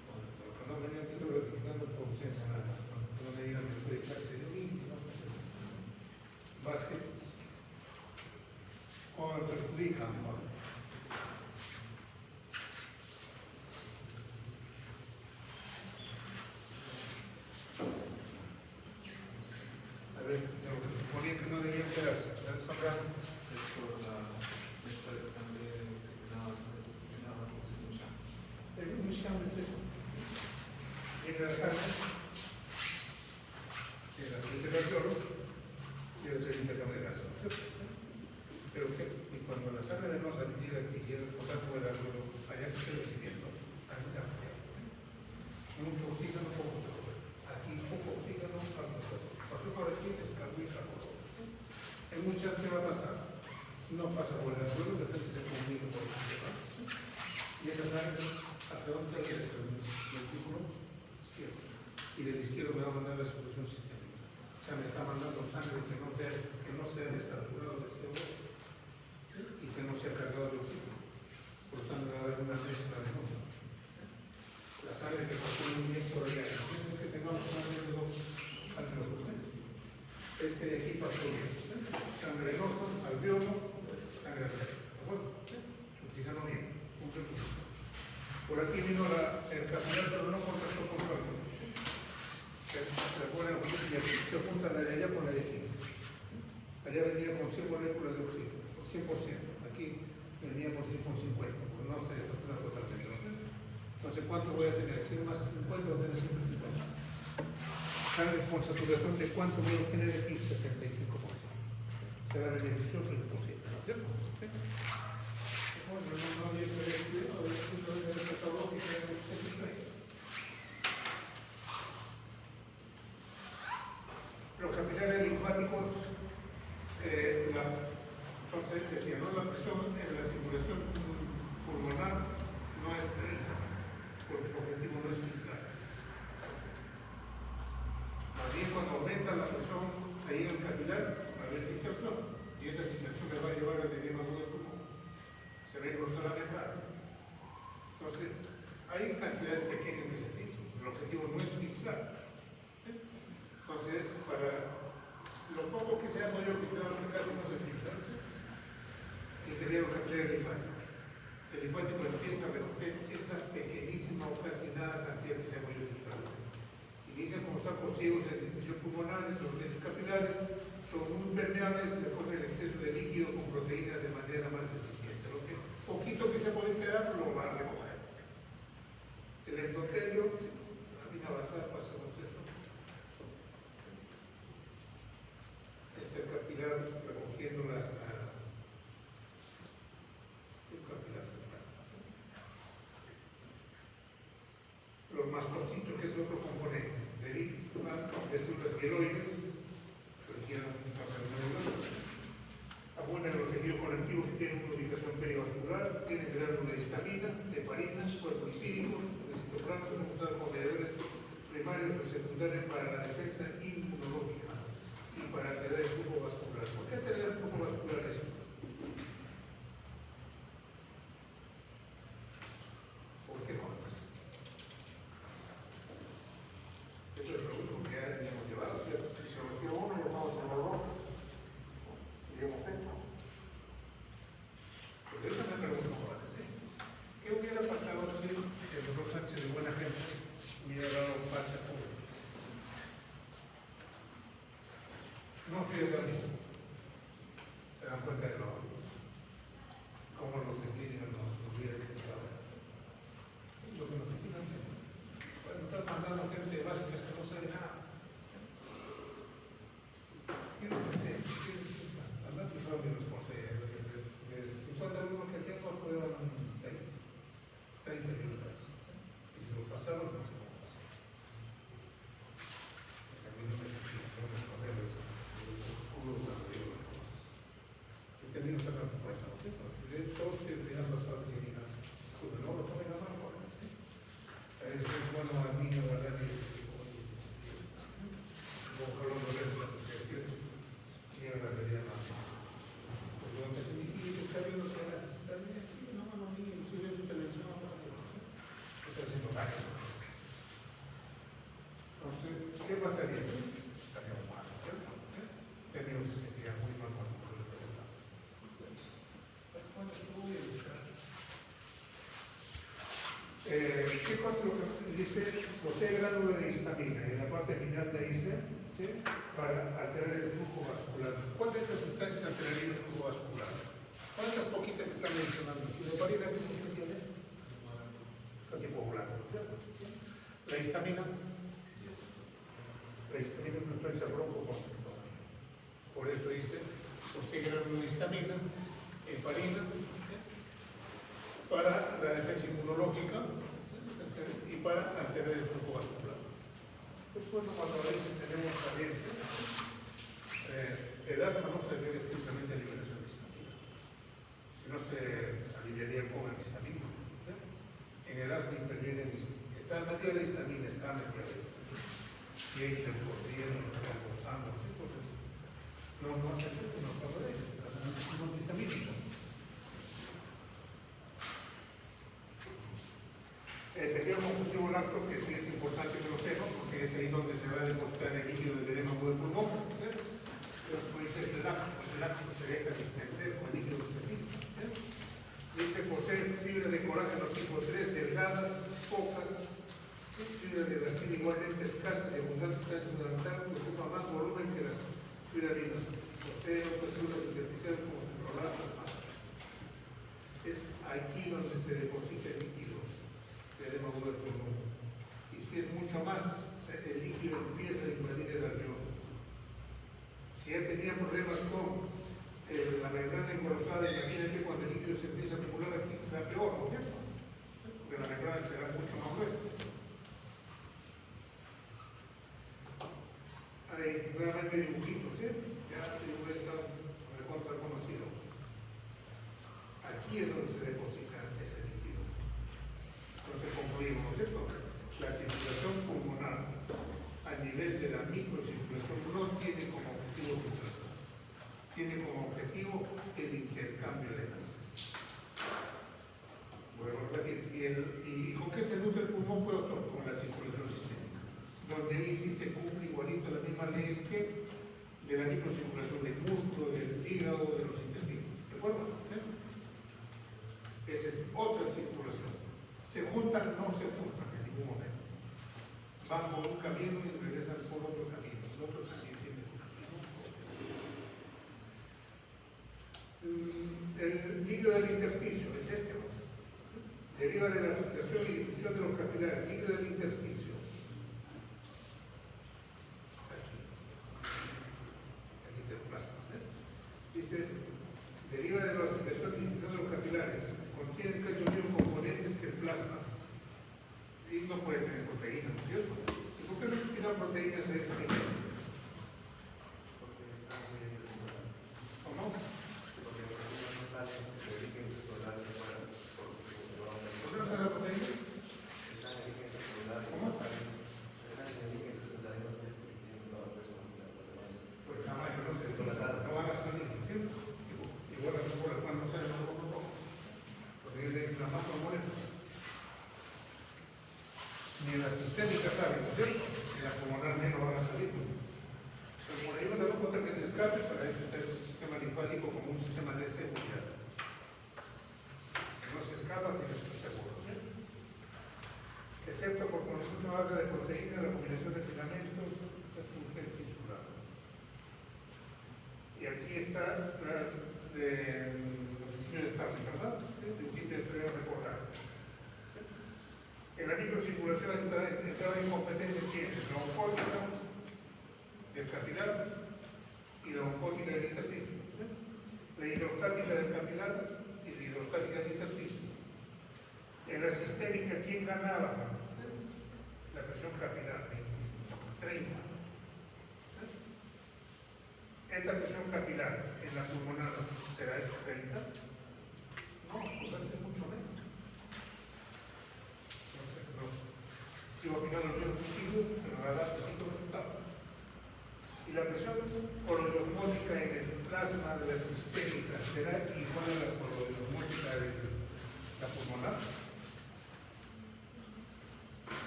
Bueno, lo que no venía aquí lo estoy dando por ausencia nada más. Que no me digan que puede echarse de mí. No pasa nada. Vázquez. ¿Cómo me perjudica? Bueno, a ver, lo que suponía que no debían quedarse. ¿Están sabrán? Es por la mezcla de sangre oxigenada con constitución. Un sham es eso. Viene la sangre, tiene la circulación y el intercambio de gases. Pero que y cuando la sangre venosa diga que llega a tocar con el árbol, allá que estoy recibiendo sangre arterial. Mucho oxígeno, poco sodio. Aquí poco oxígeno, alto sodio. Pasó por aquí, descargo y carbono. En muchas, ¿qué va a pasar? No pasa por el suelo, de repente se comunica por el sistema. Y esa sangre, ¿hacia dónde se quiere hacer? El círculo izquierdo. Y del izquierdo me va a mandar la solución sistémica. O sea, me está mandando sangre que no sea desaturado de CO2 y que no sea cargado de oxígeno. Por lo tanto, me va a dar una mezcla de notas. La sangre que pasó muy bien por allá. No es que tengamos una vez de dos alveolos. Este de aquí pasó bien. Sangre venosa, alveolo, sangre arterial. ¿De acuerdo? Oxígeno bien. Por aquí vino el capilar, pero no contactó con el alveolo. Se pone y así se junta la de allá con la de aquí. Allá venía con 100 moléculas de oxígeno, 100%. Aquí venía con 50, porque no se desatura totalmente. Entonces, ¿cuánto voy a tener? 100 más 50 voy a tener 150. Sangre con saturación de cuánto voy a obtener aquí, 75%. Será beneficioso el porcentaje, ¿no es cierto? Bueno, no había experiencia, a ver si lo de esa lógica de 73. Los capilares linfáticos, entonces decía, ¿no? La presión en la circulación pulmonar no es 30, porque su objetivo no es filtrar. Más bien cuando aumenta la presión ahí en el capilar, va a haber filtración, y esa filtración le va a llevar al edema del pulmón. Se va a engrosar la membrana. Entonces, hay cantidades pequeñas que se filtran, el objetivo no es filtrar. Entonces, para lo poco que se ha podido filtrar, que casi no se filtra, interior capilares linfáticos. El linfático empieza a recoger esa pequeñísima o casi nada cantidad que se ha podido filtrar. Inician como sacos ciegos en distensión pulmonar, los lechos capilares son muy permeables y recogen el exceso de líquido con proteínas de manera más eficiente. Lo que poquito que se puede quedar lo va a recoger. El endotelio, la mina basal, pasamos eso. Este capilar recogiendo las el capilar. mastocito, que es otro componente, derivan de células mieloides, que requieren un carcinoma, abundan en los tejidos conectivos y tienen una ubicación perivascular, tienen glándula de histamina, heparinas, cuerpos lipídicos, el citoplasma son usados como mediadores primarios o secundarios para la defensa inmunológica y para alterar el flujo vascular. ¿Por qué alterar el flujo vascular estos? ¿Por qué Juanes? Eso es lo único que hemos llevado. Fisiología 1, llamamos a la 2, y hemos hecho. Porque yo también pregunto, Juanes, ¿qué hubiera pasado si el doctor Sánchez, de buena gente, hubiera dado pase a todos ustedes? No estoy hablando. Se dan cuenta de cómo los de clínica nos hubieran criticado. Lo que nos critican siempre. Bueno, están mandando gente básica que no sabe nada. ¿Quién es ese? Andar tu suave de los consejos. De 50 alumnos que tengo, aprueban 30 unidades. Y si lo pasaron, no sé cómo pasó. A mí no me critican, no me joder eso. También nos sacan su cuenta, ¿no? Todos que estudian los clínicas, pues no lo tomen a mano, ¿sí? A veces es bueno al niño agarrar y ojalá no le des porque tiene la realidad más. Pues cuando se dice, está viendo que está bien, sí, no, ni estoy viendo televisión, está haciendo daño. Entonces, ¿qué pasaría? Estaría mal, ¿cierto? Tendríamos que sentir muy mal cuando ¿qué cosa es lo que dice? Posee glándula de histamina y en la parte final le dice, ¿sí?, para alterar el flujo vascular. ¿Cuál de esas sustancias alteraría el flujo vascular? ¿Cuántas poquitas que están mencionando? ¿La heparina qué función tiene? Es anticoagulante, ¿cierto? La histamina. La histamina es una sustancia broncoconstrictora. Por eso dice, posee glándula de histamina, heparina, para la defensa inmunológica y para alterar el flujo vascular. Después, cuando a veces tenemos también el asma, no se debe simplemente a liberación de histamina, sino se aliviaría con antihistamínicos. En el asma interviene, está metida la histamina, está metida la histamina. Y hay intercorriendo, reposando, ¿sí? Pues, no hace efecto, no favorece, es un antihistamínico. El tejido conjuntivo laxo, que sí es importante que lo sepan, porque es ahí donde se va a depositar el líquido del edema de pulmón. Pues el laxo se deja distender con el líquido que se filtra. Dice, posee fibra de colágeno tipo 3, delgadas, pocas, fibra de elastina igualmente escasas y abundantes, que ocupa más volumen que las fibrarinas. Posee otras células intersticiales como fibroblastos más. Es aquí donde se deposita el líquido de edema agudo del pulmón. Y si es mucho más, el líquido empieza a invadir el alveolo. Si ya tenía problemas con la membrana engrosada, imagínate cuando el líquido se empieza a acumular aquí, será peor, ¿no es cierto? Porque la membrana será mucho más gruesa. Hay nuevamente dibujitos, ¿sí? Ya te dibujé está recontra conocido. Aquí es donde se deposita ese líquido. Entonces concluimos, ¿no es cierto? La circulación pulmonar a nivel de la microcirculación no tiene como objetivo filtración, tiene como objetivo el intercambio de gases. Vuelvo a repetir, ¿y con qué se nutre el pulmón? Pues, con la circulación sistémica, donde ahí sí se cumple igualito las mismas leyes que de la microcirculación del músculo, del hígado, de los intestinos. ¿De acuerdo? Esa es otra circulación. ¿Se juntan? No se juntan en ningún momento. Van por un camino y regresan por otro camino. El otro también tiene un camino. El líquido del intersticio es este, ¿no? Deriva de la filtración y difusión de los capilares. Líquido del intersticio. Aquí te plasmas, Dice, deriva de la filtración y difusión de los capilares. Contiene componentes que el plasma. Y no puede tener proteínas, ¿no es cierto? ¿Y por qué no tiran proteínas a ese nivel? Porque está muy equilibrado. ¿Cómo? Porque las proteínas no salen de origen celular de fuera, porque ¿Por qué no sale la proteína? están en origen celular y ¿Cómo? no salen. Están en origen celular y no salen porque tienen toda la personalidad. Pues jamás, no sé, no van a salir, ¿no es cierto? Igual las hormonas cuando salen no poco a poco. Porque es la más hormonas. Ni en la sistémica saben, ¿no es cierto? En la pulmonar menos van a salir. Pero por ahí me doy cuenta que se escape, para eso está el sistema linfático como un sistema de seguridad. Si no se escapa, tiene que estar seguro, ¿sí? Excepto por cuando uno habla de proteína, la combinación de filamentos es un gel tisular. Y aquí está el principio de Starling, ¿verdad? El principio se debe recordar. En la microcirculación entraba en competencia quién es la oncótica del capilar y la oncótica del intersticio. La hidrostática del capilar y la hidrostática del intersticio. En la sistémica, ¿quién ganaba? La presión capilar, 25, 30. Esta presión capilar en la pulmonar será de 30. No, pues hace mucho menos. No. Sigo opinando los mismos principios, pero va a dar distintos resultados. Y la presión colorosmótica en el plasma de la sistémica será igual a la colorosmótica de la pulmonar.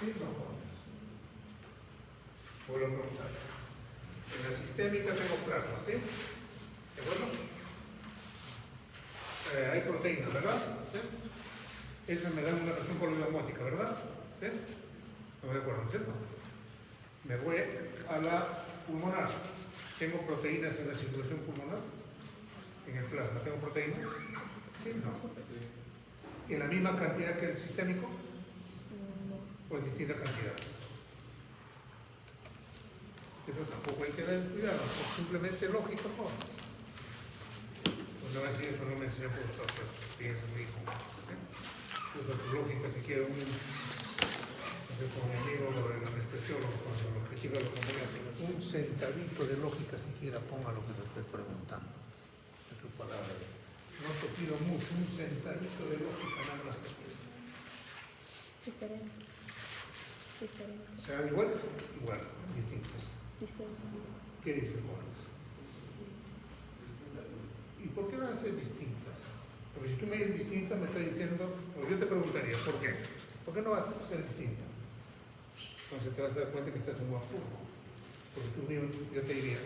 ¿Sí? No jodas. Vuelvo a preguntar. En la sistémica tengo plasma, ¿sí? ¿De acuerdo? Hay proteínas, ¿verdad? ¿Sí? Esas me dan una presión colorosmótica, ¿verdad? ¿Sí? No me acuerdo, ¿cierto? Me voy a la pulmonar. ¿Tengo proteínas en la circulación pulmonar? En el plasma, ¿tengo proteínas? Sí, no. ¿En la misma cantidad que el sistémico? ¿O en distinta cantidad? Eso tampoco hay que estudiarlo, es simplemente lógico, ¿no? Pues no va a decir eso, no me enseñó por usted, pero piensa mi hijo. Usa tu lógica si quiere un... Con mi amigo, el anestesiólogo, cuando lo que quiera lo convenga, un centavito de lógica siquiera ponga lo que te estoy preguntando. En sus palabras. No te pido mucho, un centavito de lógica nada más te pido. Diferente. ¿Serán iguales? Igual, distintas. ¿Qué dicen Juanes? ¿Y por qué van a ser distintas? Porque si tú me dices distintas, me estás diciendo, o yo te preguntaría, ¿por qué? ¿Por qué no vas a ser distinta? Entonces te vas a dar cuenta que estás en un absurdo. Porque tú mismo, yo te diría,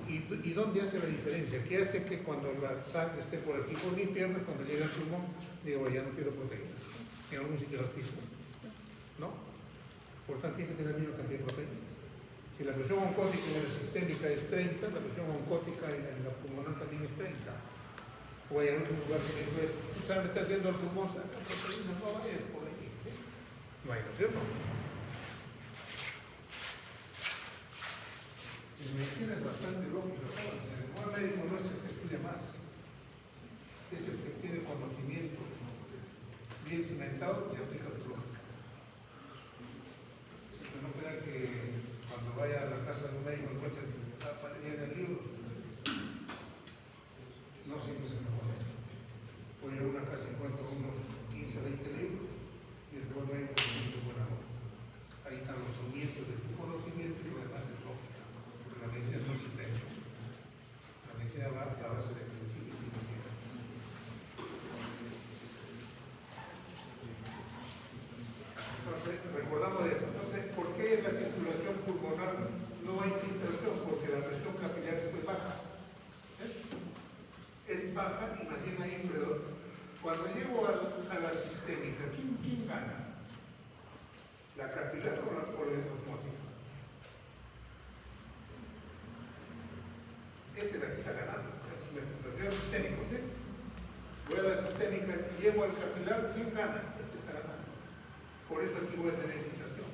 ¿y dónde hace la diferencia? ¿Qué hace que cuando la sangre esté por aquí por mi pierna, cuando llega al pulmón, digo, ya no quiero proteínas? En algún sitio las piso. ¿No? Por tanto, tiene que tener la misma cantidad de proteínas. Si la presión oncótica en la sistémica es 30, la presión oncótica en la pulmonar también es 30. O hay algún lugar que dice, tú sabes, me estás yendo al pulmón, saca proteínas, no vayas por ahí. No hay, ¿no es cierto? En medicina es bastante lógico, ¿no? El buen médico no es el que estudia más, es el que tiene conocimientos bien cimentados y aplica su lógica. No crean que cuando vaya a la casa de un médico encuentre la panadería de libros. No siempre se me pone. Voy a una casa y encuentro unos 15, 20 libros y el buen médico tiene muy buena nota. Ahí están los cimientos de su conocimiento y lo demás es lógica. Porque la medicina no se inventa. La medicina va a base de principios y teoría. Entonces, recordamos de esto. Entonces, ¿por qué en la circulación pulmonar no hay filtración? Porque la presión capilar es baja. Es baja y más bien hay alrededor. Cuando llego a la sistémica, ¿quién gana? ¿La capilar o la osmótica? Esta es la que está ganando. Los veo sistémicos, ¿sí? Voy a la sistémica, llego al capilar, ¿quién gana? Este está ganando. Por eso aquí voy a tener filtración.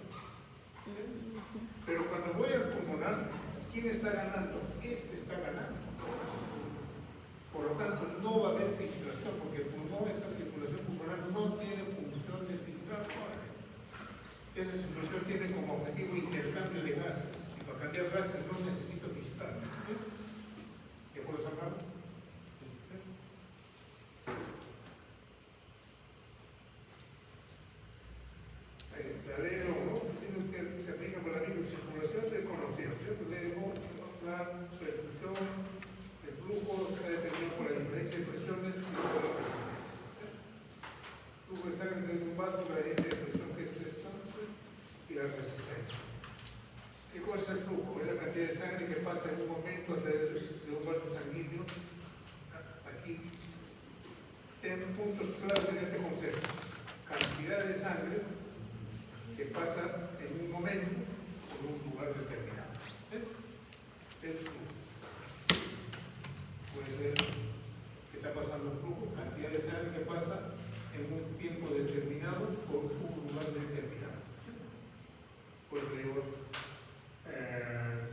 Pero cuando voy al pulmonar, ¿quién está ganando? Este está ganando. Por lo tanto, no va a haber filtración, porque el pulmón, esa circulación pulmonar, no tiene función de filtrar todavía. flujo de sangre dentro de un vaso, gradiente de presión, que es esto, y la resistencia. ¿Qué cosa es el flujo? Es la cantidad de sangre que pasa en un momento a través de un vaso sanguíneo. Aquí, ten puntos claros en este concepto. Cantidad de sangre que pasa en un momento por un lugar determinado. Es flujo. Puede ser que está pasando un flujo, cantidad de sangre que pasa en un tiempo determinado por un lugar determinado. Por eso digo,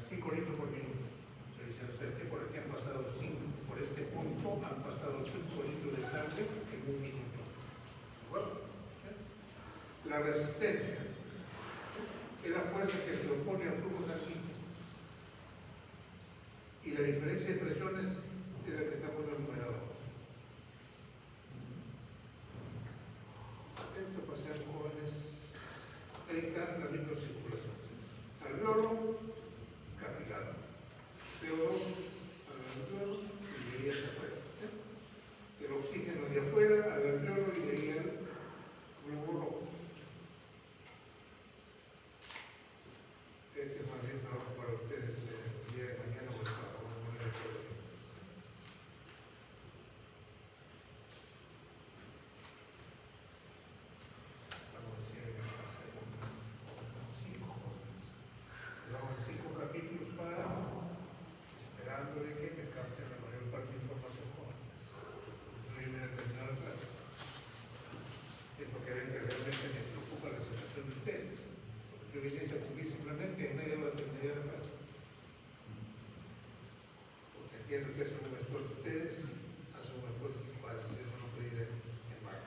5 litros por minuto. Entonces, o sea, que por aquí han pasado 5, por este punto han pasado 5 litros de sangre en un minuto. ¿De acuerdo? La resistencia es la fuerza que se opone al flujo sanguíneo. Y la diferencia de presiones es la que estamos en el numerador. Esto pasa en jóvenes 30, la misma circulación. Alveolo, capilar. CO2 al alveolo y de ahí hacia afuera. El oxígeno de afuera al alveolo y de ahí al globo rojo. Este es más bien trabajo para ustedes el día de mañana o el sábado, una manera de todo. Vamos a decir en la segunda, son 5 jóvenes. Llevamos 5 capítulos para esperando de que me capten la mayor parte de información jóvenes. No vienen a terminar la clase. Es porque ven que realmente me preocupa la situación de ustedes. Yo viniese a cumplir simplemente en media hora terminaría la clase. Porque entiendo que hacen un esfuerzo ustedes, hacen un esfuerzo sus padres, y eso no puede ir en vano.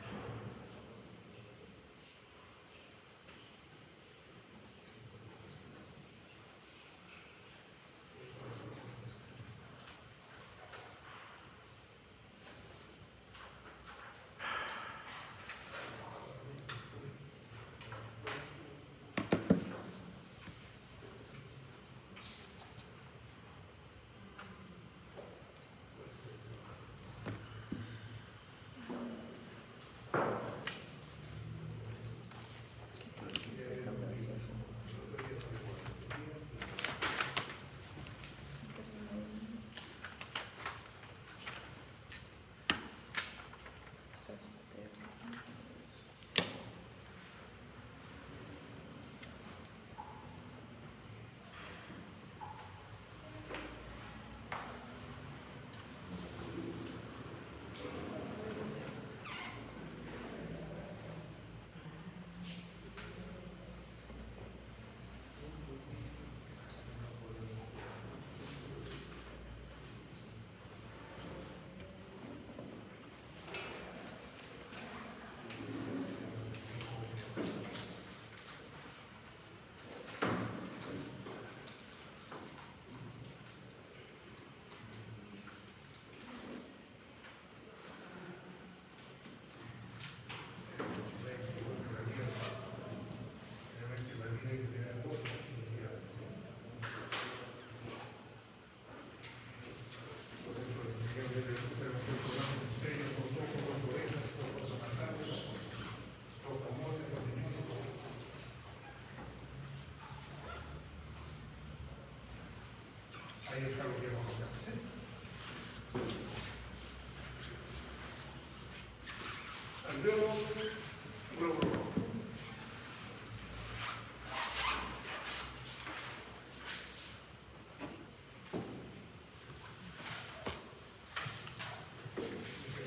Ahí está lo que vamos a hacer. Alveolo, globo rojo.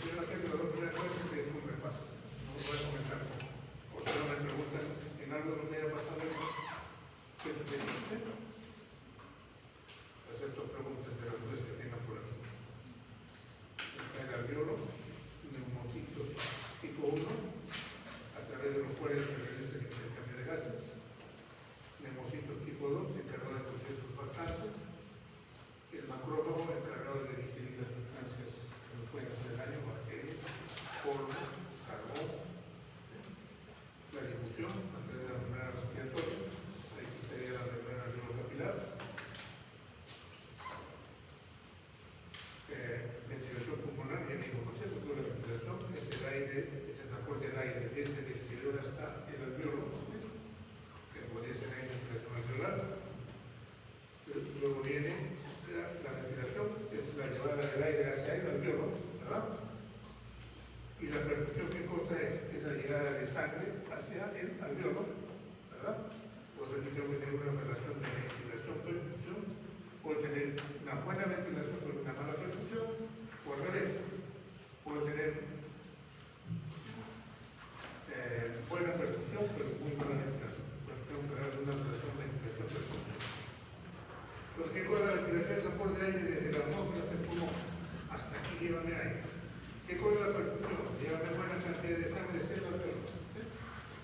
Quiero hacer las dos primeras clases que es un repaso. No voy a comentar. O solo me preguntan en algo de lo que haya pasado. ¿Qué sucedió? Acepto preguntas de las dudas que tengan por aquí. Está el alveolo, neumocitos tipo 1, a través de los cuales se realiza el intercambio de gases. Neumocitos tipo 2, encargado de producir surfactantes. El macrófago, encargado de digerir las sustancias que nos pueden hacer daño, bacterias, polvo, carbón. La difusión, a través de la membrana respiratoria. Ahí estaría la membrana alveolo-capilar. Ventilación pulmonar, ya mismo concepto, que la ventilación es el aire, es el transporte del aire desde sangre hacia el alveolo, ¿verdad? Pues aquí tengo que tener una relación de ventilación-perfusión, puedo tener una buena ventilación con una mala perfusión, o al revés, puedo tener buena perfusión, pero muy mala ventilación. Pues tengo que dar una relación de ventilación-perfusión. Pues ¿qué cosa la ventilación? Es aporte de aire desde la atmósfera hasta el pulmón. Hasta aquí llévame aire. ¿Qué cosa la perfusión? Llévame buena cantidad de sangre hacia el alveolo.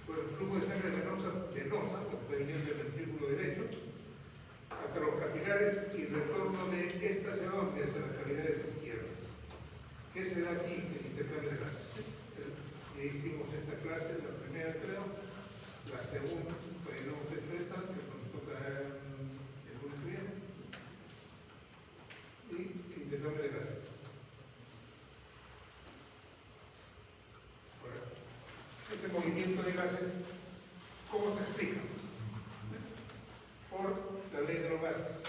Pues el flujo de sangre venosa, proveniente del ventrículo derecho, hasta los capilares y retorno de esta hacia donde, hacia las cavidades izquierdas. ¿Qué se da aquí? El intercambio de gases. Ya hicimos esta clase, la primera creo, la segunda, pues no hemos hecho esta, que nos toca el lunes que viene. Y intercambio de gases. Bueno, ese movimiento de gases, ¿cómo se explica? Por la ley de los gases.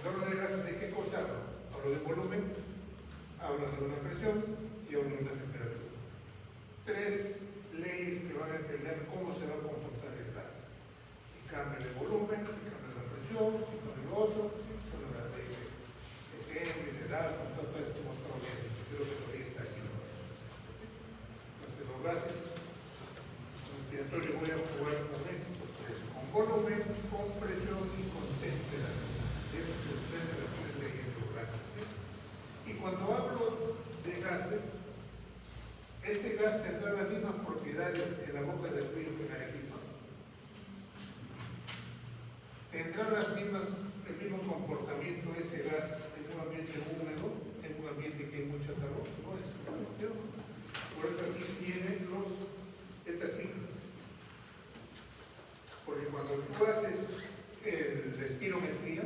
Cuando hablo de gases, ¿de qué cosa hablo? Hablo de volumen, hablo de una presión y hablo de una temperatura. Tres leyes que van a determinar cómo se va a comportar el gas. Si cambia de volumen, si cambia la presión, si cambia lo otro, si cambia la ley de Henry, de Dalton, todo esto hemos estado viendo. Creo que todavía está aquí. Entonces los gases respiratorios voy a jugar con esto, pues, con volumen, con presión y con temperatura. Estas son las tres leyes de los gases. Y cuando hablo de gases, ese gas tendrá las mismas propiedades en la boca del río que en Arequipa. Tendrá el mismo comportamiento ese gas en un ambiente húmedo, en un ambiente que hay mucho calor. No es igual. Por eso aquí vienen estas siglas. Porque cuando tú haces la espirometría,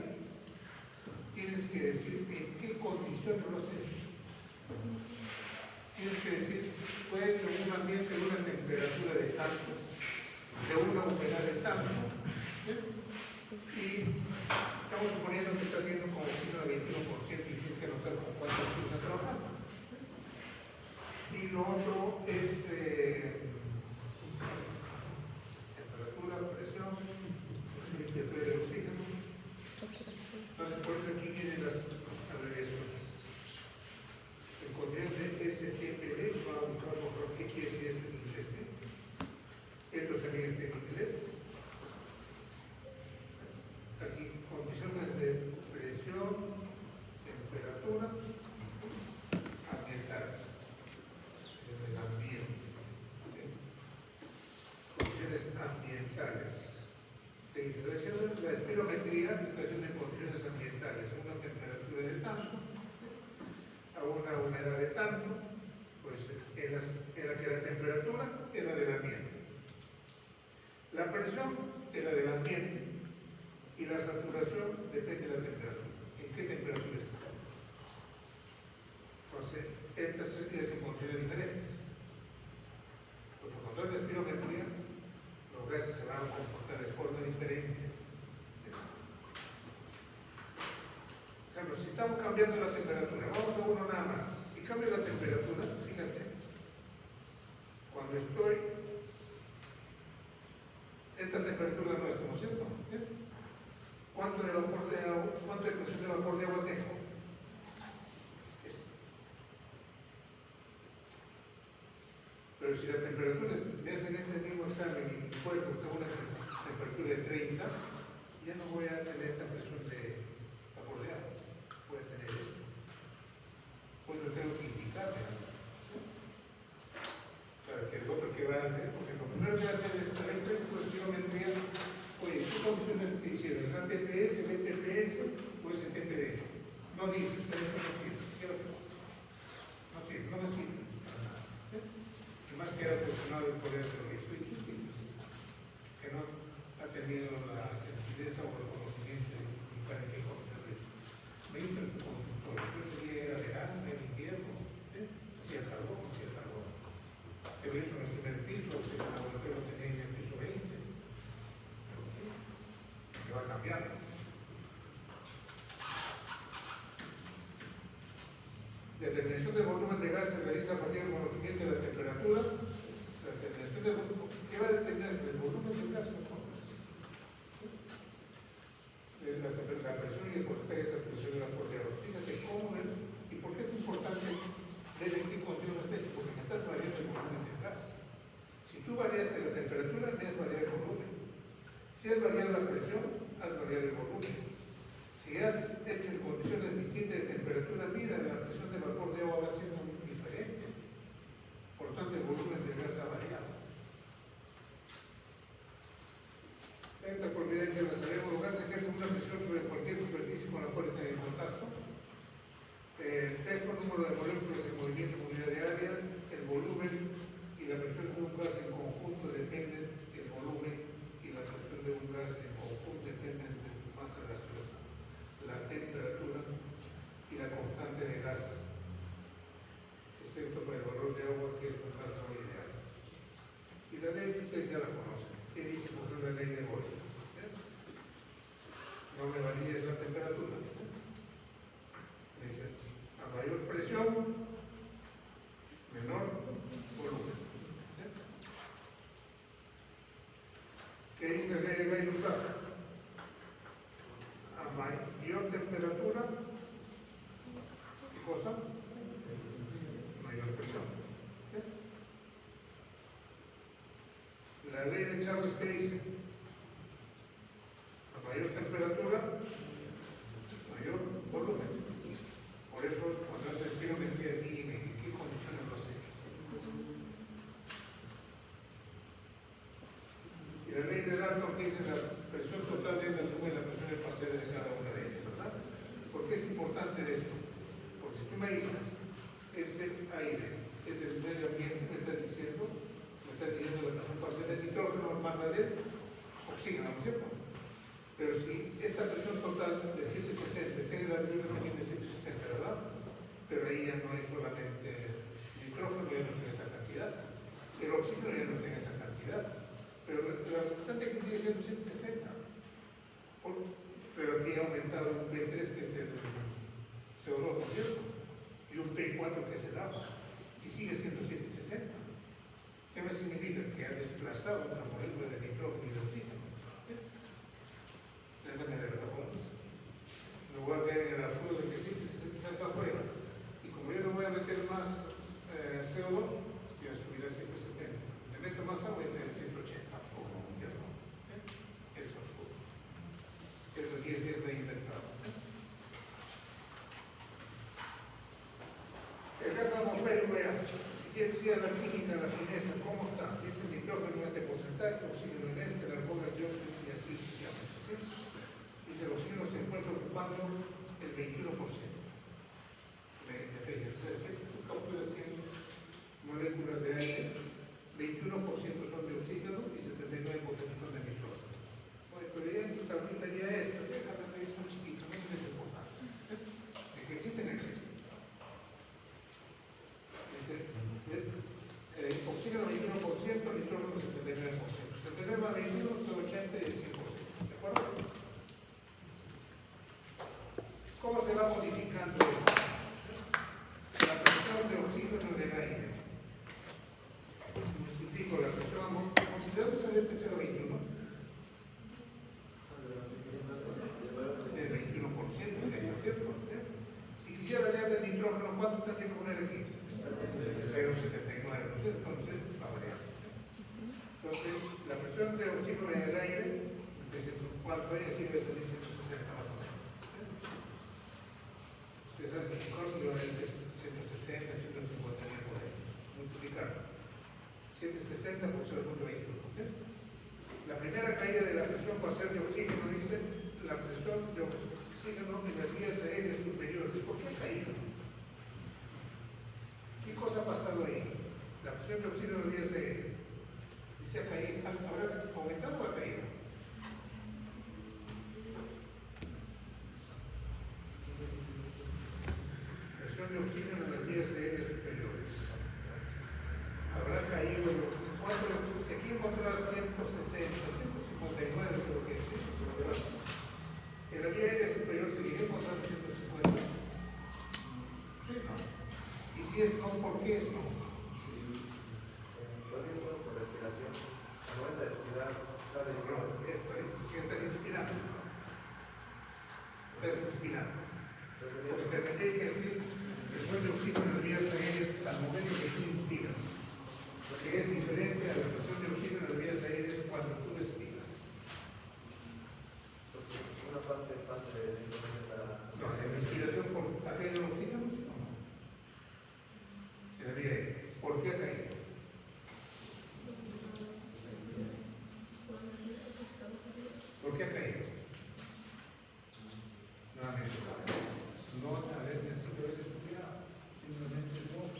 tienes que decir en qué condiciones lo has hecho. Tienes que decir, fue hecho en un ambiente de una temperatura de tanto, de una humedad de tanto. Y estamos suponiendo que está haciendo como oxígeno al 21% y tienes que anotar con cuánto está trabajando. Y lo otro es temperatura, presión y del oxígeno. Entonces, por eso aquí vienen las abreviaciones. El corriente STPD, vamos a buscar qué quiere decir esto en inglés. Esto también está en inglés. Aquí, condiciones de presión, temperatura, ambientales, en el ambiente. Condiciones ambientales. La espirometría, declaración de condiciones ambientales, una temperatura de tanto, a una humedad de tanto, pues en la que la temperatura es la del ambiente. La presión es la del ambiente y la saturación depende de la temperatura. ¿En qué temperatura estamos? Entonces, estas se contienen diferentes. Pues cuando hay la espirometría, los gases se van a comportar de forma diferente. Por ejemplo, si estamos cambiando la temperatura, vamos a uno nada más. Si cambio la temperatura, fíjate, cuando estoy, esta temperatura no es, ¿no es cierto? ¿Cuánto de vapor de agua, cuánto de presión de vapor de agua tengo? Pero si la temperatura, me hacen este mismo examen y mi cuerpo tengo una temperatura de 30, ya no voy a tener esta presión de vapor de agua, voy a tener esto. Por eso tengo que indicarle algo, ¿sí? Para que el otro que va a hacer, porque lo primero que va a hacer es saber qué espirometría, oye, ¿qué condiciones te hicieron? ¿La TPS, BTPS o STPD? No dices, esto no sirve, ¿qué otro? No sirve, no me sirve para nada. ¿Sí? Más queda cuestionado el poder de lo que hizo y que no ha tenido la gentileza o el conocimiento de indicar en qué condiciones. Me hizo en su consultorio, yo sería verano, en invierno, hacía carbón, hacía carbón. Pero eso en el primer piso, el laboratorio lo tenía en el piso 20. Que va cambiando. La determinación del volumen de gas se realiza a partir del conocimiento de la temperatura, está. A mayor temperatura, ¿qué cosa? Mayor presión. ¿Sí? La ley de Charles, ¿qué dice? A mayor temperatura, mayor volumen. Por eso, cuando haces espirometría, dime en qué condiciones lo has hecho. Y la ley de Dalton, que dice la presión total debe asumir las presiones parciales de cada una de ellas, ¿verdad? ¿Por qué es importante esto? Porque si tú me dices, ese aire es del medio ambiente, me estás diciendo la presión parcial de nitrógeno más la de oxígeno, ¿no es cierto? Pero si esta presión total de 760, tiene la libre también de 760, ¿verdad? Pero ahí ya no hay solamente nitrógeno, ya no tiene esa cantidad. El oxígeno ya no tiene esa cantidad. Pero la resultante aquí sigue siendo 760. Pero aquí ha aumentado un P3 que es el CO2, ¿no es cierto? Y un P4 que es el agua. Y sigue siendo 760. ¿Qué me significa? Que ha desplazado una molécula de nitrógeno y de oxígeno. De manera de carbonos. No voy a caer en el absurdo de que 760 salga afuera. Y como yo no voy a meter más CO2, ya subirá a 770. Le meto más agua y a 180. Absurdo, ¿cierto? Eso es absurdo. Eso 10 días lo he inventado. El gas atmosférico, ya. Si quieres ir a la química, la fineza, ¿cómo está? Dice nitrógeno en este porcentaje, oxígeno en este, el argón, el dióxido y así sucesivamente. ¿Sí? Dice el oxígeno se encuentra ocupando el 21%. Tú capturas 100 moléculas de aire, 21% son de oxígeno y 79% son de nitrógeno. Bueno, pero ya en tu tablita ya esta, déjame seguir un chiquito, no es importante. De que existen, existen. Oxígeno 21%, nitrógeno 79%. 79 más 21, 80 y el 100%. ¿De acuerdo? ¿Cómo se va modificando esto? La presión de oxígeno del aire. Multiplico la presión. ¿De dónde sale el P021? Del 21% de aire, ¿cierto? Si quisiera leer de nitrógeno, ¿cuánto tendría que poner aquí? 0,79, ¿no es cierto? Entonces va a variar. Entonces, la presión de oxígeno en el aire, ¿cuánto hay? Aquí debe salir 160 más o menos. Ustedes saben que el cálculo es 160, 150 por ahí. Multiplicar 760 por 0,21. La primera caída de la presión parcial de oxígeno dice la presión de oxígeno en las vías aéreas superiores. ¿Por qué ha caído? ¿Qué cosa ha pasado ahí? La presión de oxígeno en las vías aéreas. Dice ha caído, ¿habrá aumentado o ha caído? Presión de oxígeno en las vías aéreas superiores. Habrá caído, ¿cuánto? Si aquí encontrar 160, 159, creo que es 159. En la vía aérea superior seguiré encontrando 150. Sí, no. Y si es no, ¿por qué es no? Por respiración. A la hora de respirar, sale Si estás inspirando. Estás inspirando. Porque te tendría que decir presión de oxígeno en las vías aéreas al momento que tú inspiras. Porque es diferente a la presión de oxígeno en las vías aéreas cuando tú respiras. una parte pasa de nitrógeno para... No, la respiración por la caída de oxígeno, no. En la vía aérea. ¿Por qué ha caído? ¿Por qué ha caído? Nuevamente, no a ver, necesito haber estudiado, simplemente no.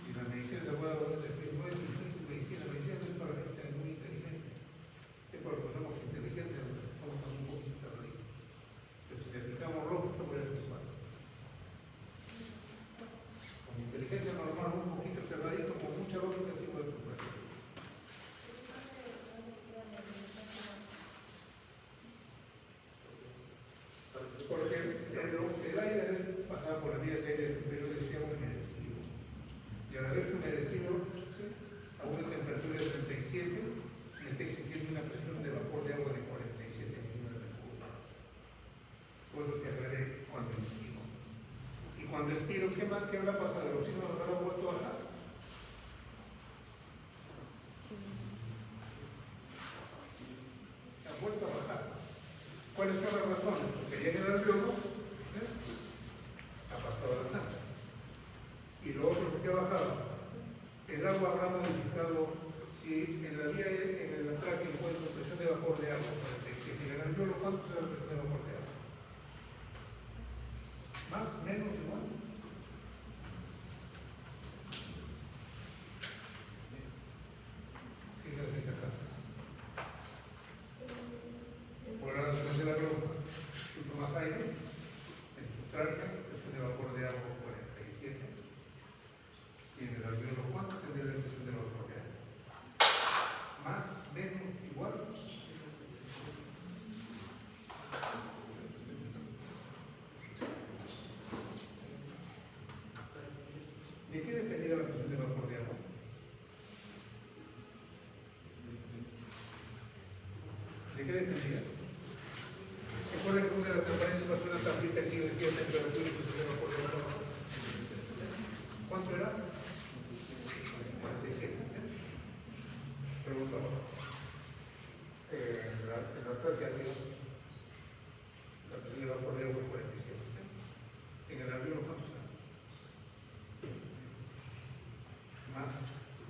Y la medicina se puede decir, no es medicina, la medicina no es para gente muy inteligente. Es para los que somos inteligentes, somos un poquito cerraditos. Pero si le aplicamos lógica, puede triunfar. Con inteligencia normal, un poquito cerradito, con mucha lógica, sí puede triunfar. Porque el aire pasaba por las vías aéreas superiores, decía humedecido. Y al haberse humedecido, ¿sí?, a una temperatura de 37, me está exigiendo una presión de vapor vapor de agua de 47 millones de cúbicos. Por eso te aclaré cuando expiro. Y cuando expiro, ¿qué habrá pasado? ¿El oxígeno habrá vuelto a bajar? Ha vuelto a bajar. ¿Cuáles son las razones? Porque ya en el alveolo ha pasado a la sangre. Y lo otro que ha bajado, el agua habrá modificado, si en la vía, en el tráqueo encuentro presión de vapor de agua 47, en el alveolo, ¿cuánto será la presión de vapor de agua? ¿Más? ¿Menos? ¿Igual? Fíjate que casas. Por la razón de la broma, tú tomas aire, en tu tráqueo, presión de vapor de agua 47, y en el alveolo, ¿cuánto tendría la presión de vapor de agua? ¿Más? ¿Menos? ¿Igual? ¿De qué dependía la presión de vapor de agua? ¿De qué dependía? ¿Se acuerdan que una de las transparencias pasó una tablita aquí y decía temperatura y presión de vapor de agua? ¿Cuánto era? 47. Pregunta ahora. En la tráquea arriba, la presión de vapor de agua es 47. En el alveolo, ¿cuánto será? Más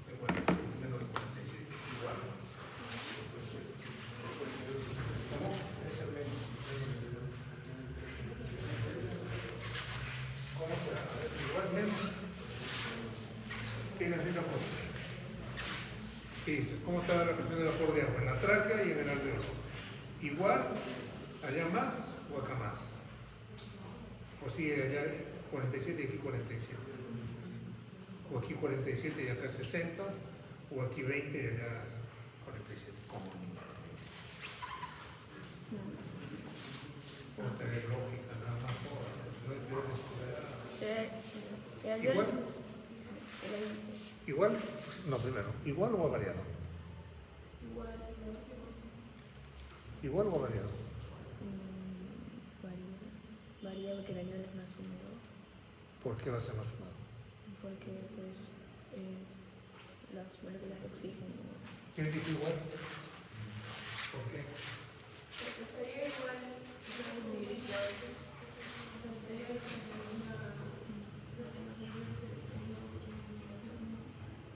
de 47, menos de 47, igual. ¿Cómo? Es el menos. ¿Cómo será? A ver, igual menos. ¿Qué necesita por? ¿Qué dice? ¿Cómo está la presión de vapor de agua? En la tráquea y en el alveolo. ¿Igual? ¿Allá más o acá más? O si allá 47 y aquí 47. O aquí 47 y acá 60, o aquí 20 y allá 47, como niño. Por tener lógica, nada más. ¿Igual? ¿Igual? No, primero. ¿Igual o ha variado? ¿Igual o ha variado? Varía porque el año es más húmedo. ¿Por qué va a ser más húmedo? Porque pues las moléculas de oxígeno. ¿Quién dice igual? ¿Por qué? Porque estaría igual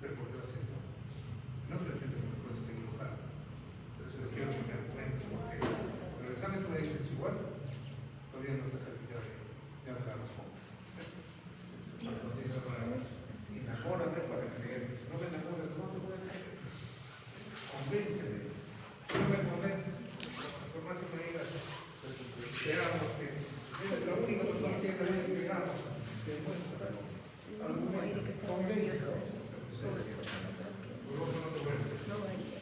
¿Pero por qué va a ser igual? No presento que puede estar equivocado. Pero se les quiero que me argumentes por qué. Pero el examen tú me dices igual, todavía no está calificado de la razón. Enamórame para creerme. Si no me enamoras, no te voy a creer. Convénceme. Si no me convences, por más que me digas, veamos que es la única persona que llegamos. Demuestra. Argumenta. Convénceme. No varía.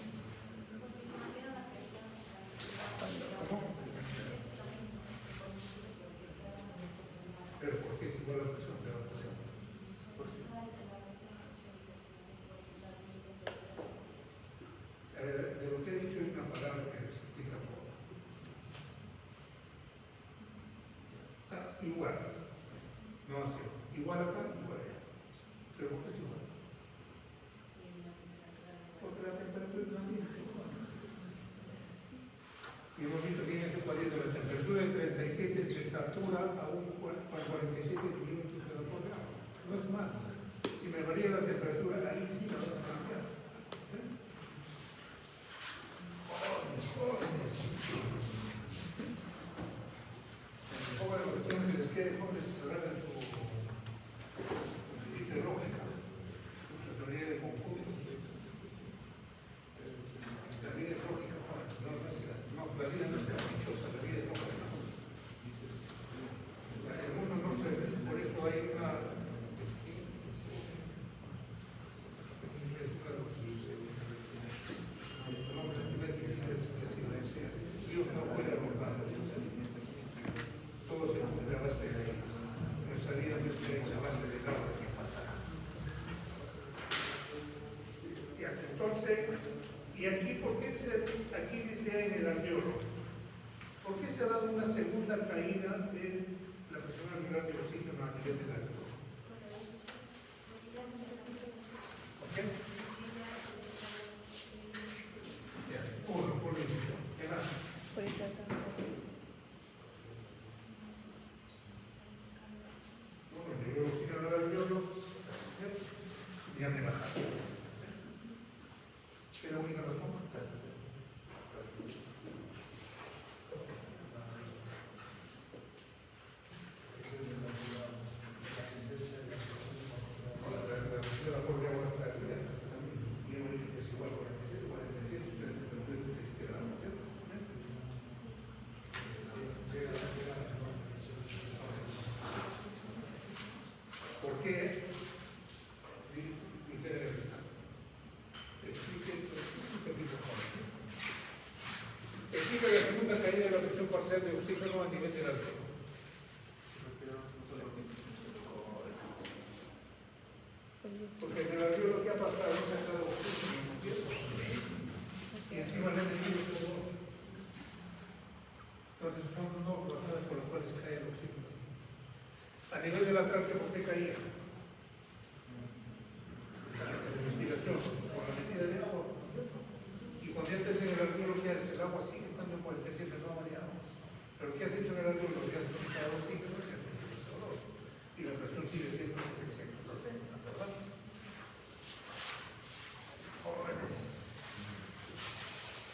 Pero ¿por qué es igual la presión de la presión? De lo que he dicho hay una palabra que explica todo. Igual. No hace. Igual acá, igual allá. Pero ¿por qué es igual? Porque la temperatura es la misma. Y hemos visto que en ese cuadrito la temperatura del 37 se satura a 47 milímetros de vapor de agua. No es más. Si me varía la temperatura, ahí sí la vas a cambiar. Jóvenes. Pongan la cuestión que les quede jóvenes agarren su principio de lógica, su teoría de conjuntos. La vida es lógica, Juan. No, la vida no es caprichosa, la vida es lógica. El mundo no se ve, por eso hay una Dios no puede abordar todo se cumple a base de leyes. Nuestra vida no está hecha a base de nada que pasará. Entonces, y Y aquí, aquí dice en el alveolo, ¿por qué se ha dado una segunda caída de la presión alveolar de oxígeno a nivel del alveolo? ¿Por qué? Ya, por inicio. ¿Qué más? Por intercambio. Bueno, el nivel de oxígeno del alveolo ya me baja. ¿Es la única razón? ¿Por qué? Dice regresar. Explica la segunda caída de la presión parcial de oxígeno a nivel del alveolo. Porque en el alveolo, ¿qué ha pasado? Se ha echado oxígeno y encima le han metido CO2. Entonces son dos razones por las cuales cae el oxígeno. A nivel de la tráquea, ¿por qué caía? La respiración, por la metida de agua. Y cuando ya estés en el alveolo, ¿qué haces? El agua sigue estando en 47, no ha variado. Pero ¿qué has hecho en el alveolo? Ya has quitado oxígeno y has metido CO2. Y la presión sigue siendo 760, ¿verdad? Jóvenes.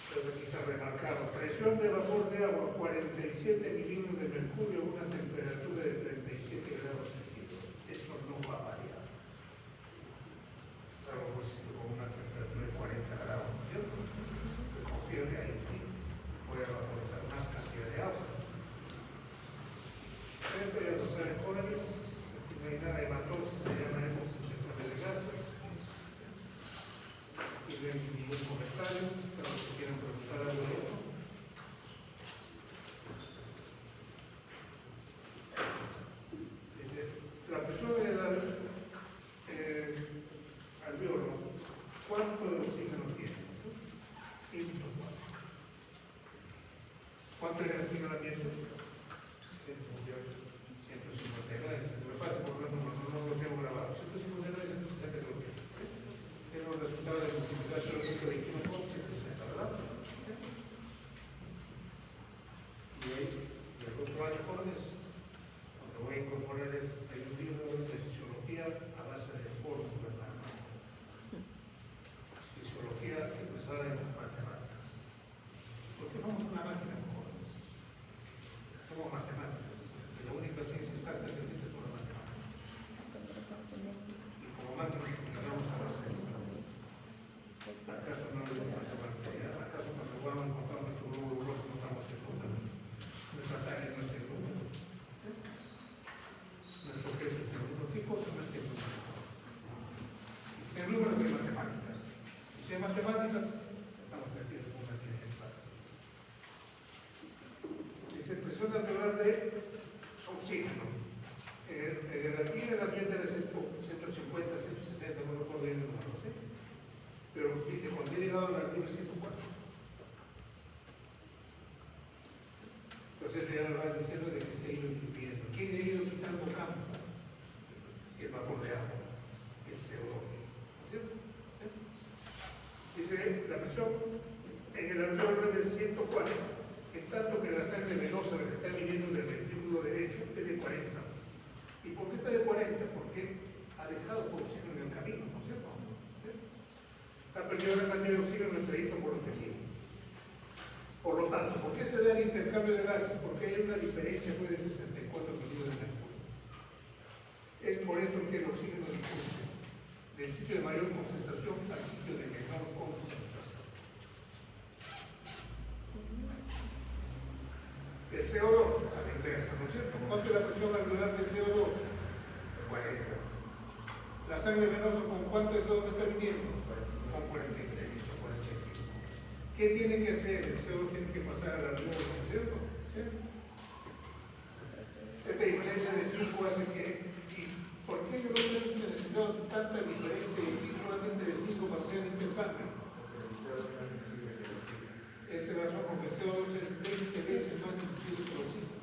Entonces aquí está remarcado. Presión de vapor de agua, 47 milímetros de mercurio, una temperatura de 37 grados centígrados. Eso no va a variar. Salvo pues con una temperatura de 40 grados, ¿no es cierto? Que con fiebre ahí sí voy a vaporizar más cantidad de agua. Esto ya lo saben jóvenes, aquí no hay nada de matosis, se llama hemosíntesis de gases. Y no hay ningún comentario, pero si quieren preguntar algo de eso. Dice, la presión del alveolo, ¿cuánto de oxígeno tiene? 104. ¿Cuánto era el oxígeno en el ambiente? 159. Lo que pasa, por lo menos, no lo tengo grabado. 159, 160 creo que es. Es los resultados de multiplicar 0.21 con 160, ¿verdad? Y ahí, el otro año, jóvenes, lo que voy a incorporar es, hay un libro de fisiología a base de fórmulas, ¿verdad? Fisiología expresada en matemáticas. Porque somos una máquina, jóvenes. Somos matemáticas. Y la única ciencia exacta que existe son las matemáticas. Y como máquinas funcionamos a base de números. ¿Acaso no es una materia? ¿Acaso cuando vamos a encontrar nuestro globo rojo no estamos en números? Nuestra tarea no es de números. Nuestro peso es de algunos tipos o no es de números. Y si hay números de matemáticas. Y si hay matemáticas, estamos perdidos con una ciencia exacta. Dice presión alveolar de oxígeno. Aquí en el ambiente era 150, 160, no recuerdo bien el número, ¿sí? Pero dice, cuando he llegado al nivel 104. Entonces eso ya nos va diciendo de que se ha ido disminuyendo. ¿Quién ha ido quitando campo? El vapor de agua, el CO2. ¿Cierto? Dice, la presión en el alveolo es del 104, en tanto que la sangre venosa, la que está viniendo del ventrículo derecho, es de 40. ¿Y por qué está de 40? Porque ha dejado por oxígeno en el camino, ¿no es cierto? Ha perdido gran cantidad de oxígeno en el trayecto por los tejidos. Por lo tanto, ¿por qué se da el intercambio de gases? Porque hay una diferencia pues, de 64 milímetros de mercurio. Es por eso que el oxígeno discurre del sitio de mayor concentración al sitio de menor concentración. El CO2 a la inversa, ¿no es cierto? ¿Cuánto es la presión alveolar de CO2? 40. La sangre venosa, ¿con cuánto de CO2 está viniendo? Con 46, 45. ¿Qué tiene que hacer? El CO2 tiene que pasar al alveolo, ¿no es cierto? ¿Sí? Esta diferencia de 5 hace que... ¿Por qué yo no he necesitado tanta diferencia y solamente de 5 para hacer el intercambio? solamente sirve de oxígeno. Esa es la razón porque el CO2 es 20 veces más inclusivo que el oxígeno.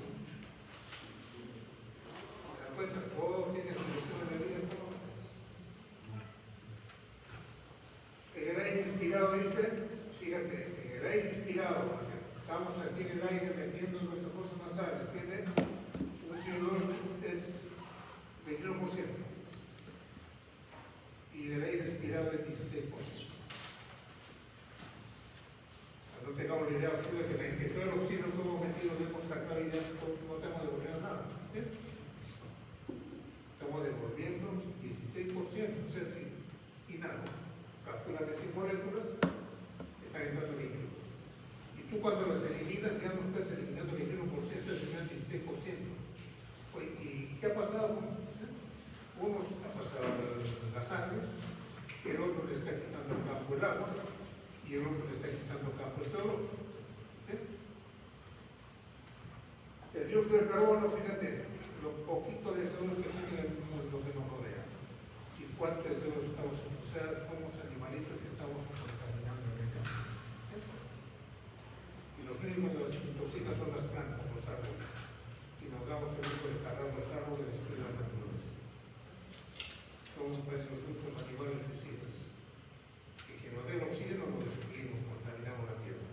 ¿Te das cuenta? Todo tiene soluciones de vida económicas. En el aire inspirado dice, fíjate, en el aire inspirado, porque estamos aquí en el aire metiendo nuestras cosas nasales, tiene un CO2 es 21%. Y el aire expirado es 16%. No tengamos la idea absurda que todo el oxígeno que hemos metido lo hemos sacado y ya no estamos devolviendo nada. ¿Eh? Estamos devolviendo 16%, o sea, sí, y nada. Capturas de 100 moléculas están entrando líquido. Y tú cuando las eliminas ya no estás eliminando el 21%, eliminando el 16%. Oye, ¿y qué ha pasado? Uno ha pasado la sangre, el otro le está quitando el campo el agua y el otro le está quitando el campo el CO2. ¿Sí? El dióxido de carbono, fíjate, lo poquito de CO2 que tiene lo que nos rodea y cuánto de CO2 estamos, o sea, somos animalitos que estamos contaminando el medio ambiente. Y los únicos que nos intoxican son las plantas, los árboles. Y nos damos el lujo de talar los árboles y destruir la naturaleza. Somos pues, los únicos animales suicidas. Y que nos den oxígeno lo destruimos, contaminamos la tierra.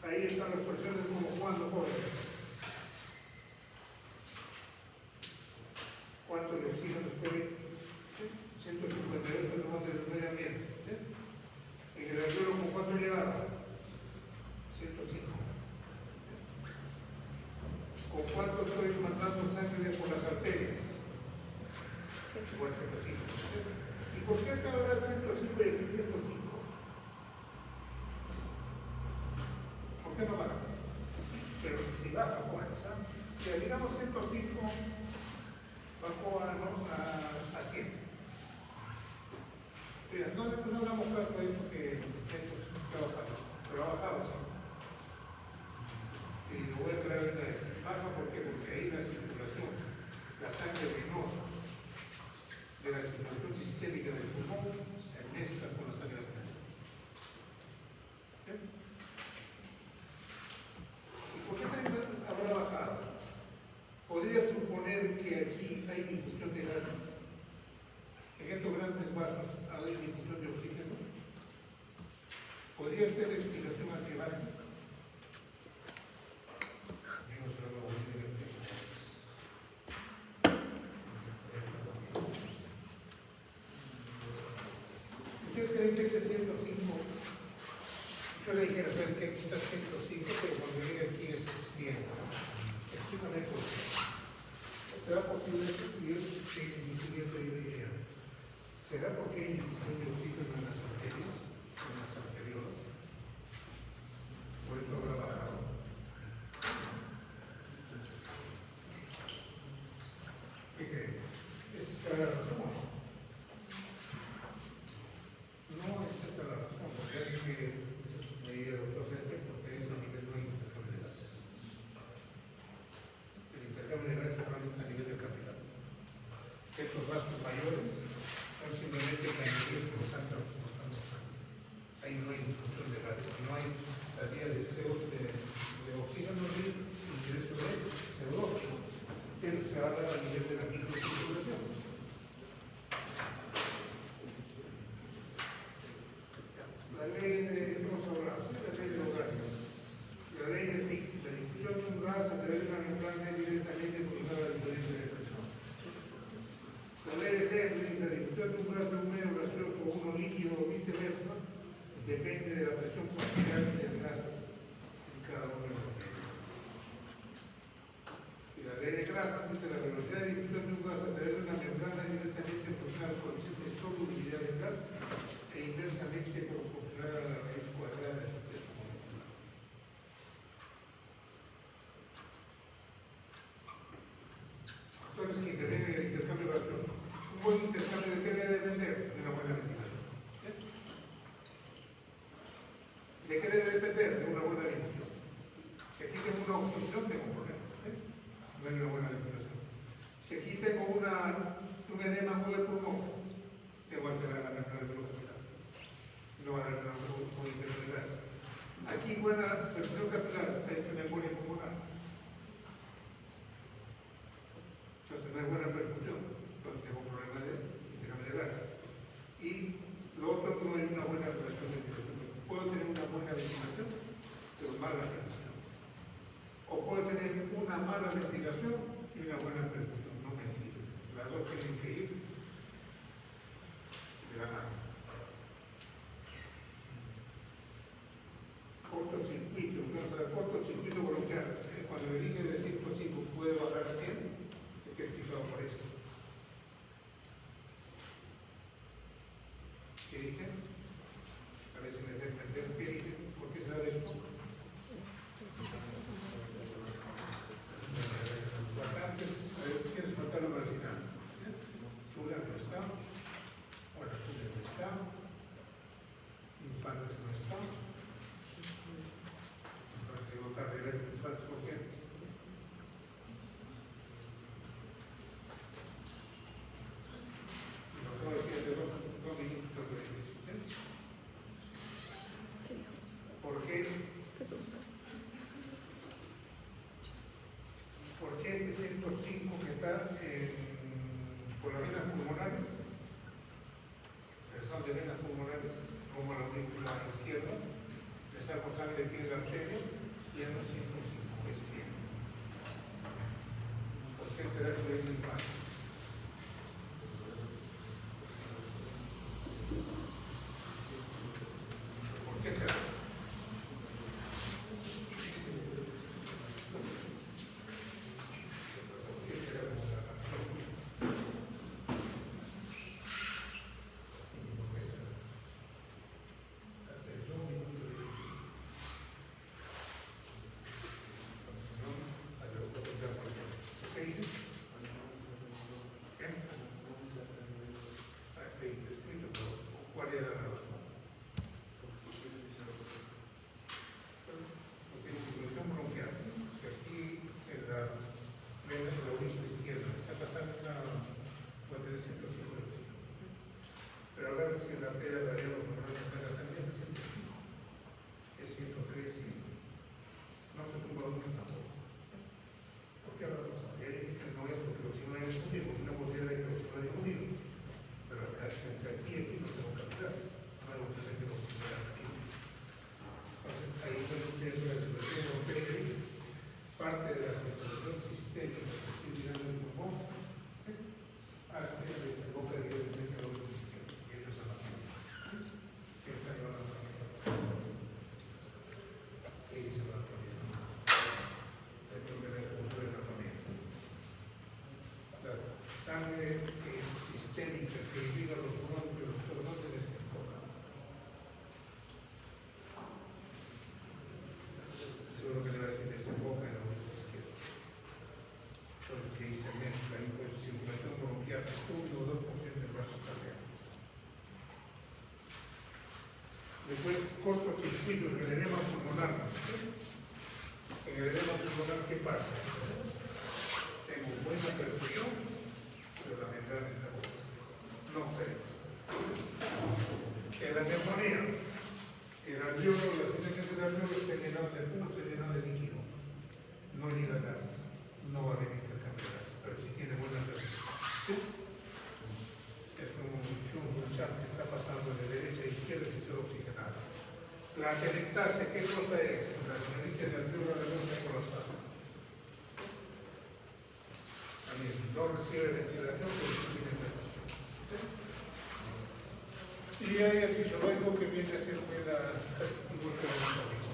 Ahí están las personas como Juan los jóvenes. ¿Cuánto de oxígeno estoy? 158 tomando del medio ambiente. En el alveolo, ¿con cuánto he llegado? 105. ¿Con cuánto estoy mandando sangre por las arterias? Igual 105. ¿Y por qué acá habrá 105 y aquí 105? ¿Por qué no baja? Pero si baja, bueno, ¿sabes? Si digamos 105, bajó a 100. Mira, no damos caso a eso que ha bajado, pero ha bajado, ¿sí? Y lo voy a traer una vez. Baja ¿por qué? Porque ahí la circulación, la sangre venosa de la circulación sistémica del pulmón se mezcla con la sangre arterial. ¿Sí? ¿Y por qué habrá bajado? Podría suponer que aquí hay difusión de gases. En estos grandes vasos hay difusión de oxígeno. Podría ser la explicación a que baje. ¿Ustedes creen que ese 105? Yo le dijera, ¿saben qué? Aquí está 105, pero cuando llegue aquí es 100. Explícame por qué. ¿Será posible escribir en mi siguiente idea? ¿Será porque hay difusión de oxígeno en las arterias, en las arteriolas? Por eso habrá bajado. ¿Qué creen? ¿Es la razón? No es esa la razón, porque hay que me diría el doctor Sergio, porque es a nivel no hay intercambio de gases. El intercambio de gases es solamente a nivel de capilar. Estos vasos mayores son simplemente canales que están transportando sangre. Ahí no hay difusión de gases, no hay salida de CO2 de oxígeno ni ingreso de CO2, pero se va a dar a nivel de la microcirculación. La ley de, ¿qué hemos hablado? Sí, la ley de los gases. La ley de Fick, la difusión de un gas a través de una membrana es directamente proporcional a la diferencia de presión. La ley de Henry dice la difusión de un gas de un medio gaseoso o uno líquido o viceversa depende de la presión parcial del gas en cada uno de los medios. Y la ley de Graham dice la velocidad de difusión de un gas a través de una membrana es directamente proporcional al coeficiente de solubilidad del gas e inversamente proporcional a la raíz cuadrada de su peso molecular. Entonces, que interviene en el intercambio gaseoso. Un buen intercambio de qué debe depender de una buena ventilación. ¿Sí? ¿De qué debe depender? De una buena difusión. Si aquí tengo una oposición, tengo un problema. No hay una buena ventilación. Si aquí tengo un edema muy pulmonar, pulmonares, regresando de venas pulmonares como a la aurícula izquierda, le saco sangre aquí en la arteria y ya no es 105, es 100. ¿Por qué será ese ritmo impacto? ¿Por qué será? Pero ahora si la arteria radial o por la sangre es 105, es 103, 100. No se tumba los ojos tampoco. ¿Por qué ahora pasa? Ya dije que no es porque lo no es difundido, porque una posibilidad de que lo no es difundido. Pero entre aquí y aquí no tengo capturados. No hay opción de que lo haya salido. Entonces ahí fue dentro de la circulación europea, parte de la circulación sistémica que estoy mirando en el pulmón hacia la desemboca directamente al oído izquierdo. Y eso es anatomía. ¿Qué tal la anatomía? ¿Qué dice la anatomía? Dentro de la ejecución de la anatomía. La sangre sistémica que irriga los pulmones y los pulmones se desemboca. Eso es lo que le va a decir, desemboca en el oído izquierdo. Entonces, que ahí se mezcla y pues circulación bronquial 1 o 2% del vaso cardíaco. Después, cortocircuitos en el edema pulmonar. En el edema pulmonar, ¿qué pasa? Tengo buena perfusión, pero la membrana está gruesa. No puede pasar. En la neumonía, el alveolo, las veces del alveolo está llenado de pulso, llenado de líquido. No llega gas, no va a haber intercambio de gas, pero si tiene buena perfusión. ¿Sí? Es un chat que está pasando de derecha a izquierda sin ser oxigenado. La atelectasia, ¿qué cosa es? La señorita de alveolo está colapsada. También no recibe ventilación porque no tiene perfusión. ¿Sí? Y hay el fisiológico que viene a ser casi igual que el metabólico.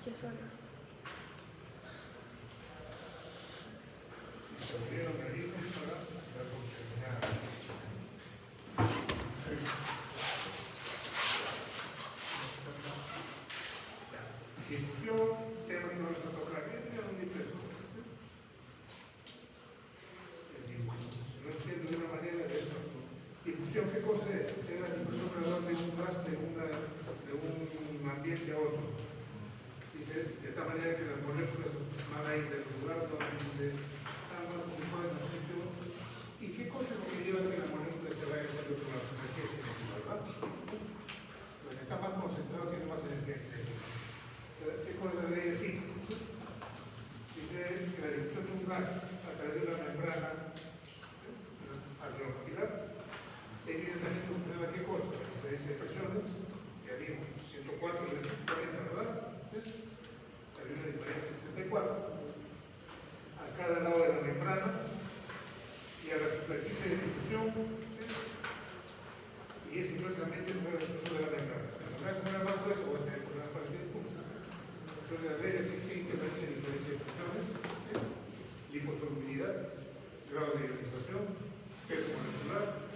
¿Qué zona? Si se murieron, me dicen para dar continuidad. Difusión, tema que vamos a tocar. Ya no me preocupo. Si no entiendo de una manera de eso. Difusión, ¿qué cosa es? Es la difusión alrededor de un gas de un ambiente a otro. Dice, de tal manera que las moléculas van a ir del lugar donde dice, más ocupadas en el sitio. ¿Y qué cosa es lo que lleva a que la molécula se vaya a hacer de otro lado? Energía cinética, ¿verdad? Donde está más concentrado tiene más energía cinética. ¿Qué cosa es la ley de Fick? Dice que la difusión de un gas a través de la membrana alveolar tiene también funcionado qué cosa? La diferencia de presiones, ya vimos 104 y 140, ¿verdad? Hay una diferencia de 64 a cada lado de la membrana y a la superficie de difusión, ¿sí? Y es inversamente el peso de la membrana. Si la membrana se mueve más gruesa, voy a tener problemas para el punto. Entonces la regla es que interviene en diferencia de presiones, ¿sí? Liposolubilidad, grado de ionización, peso molecular,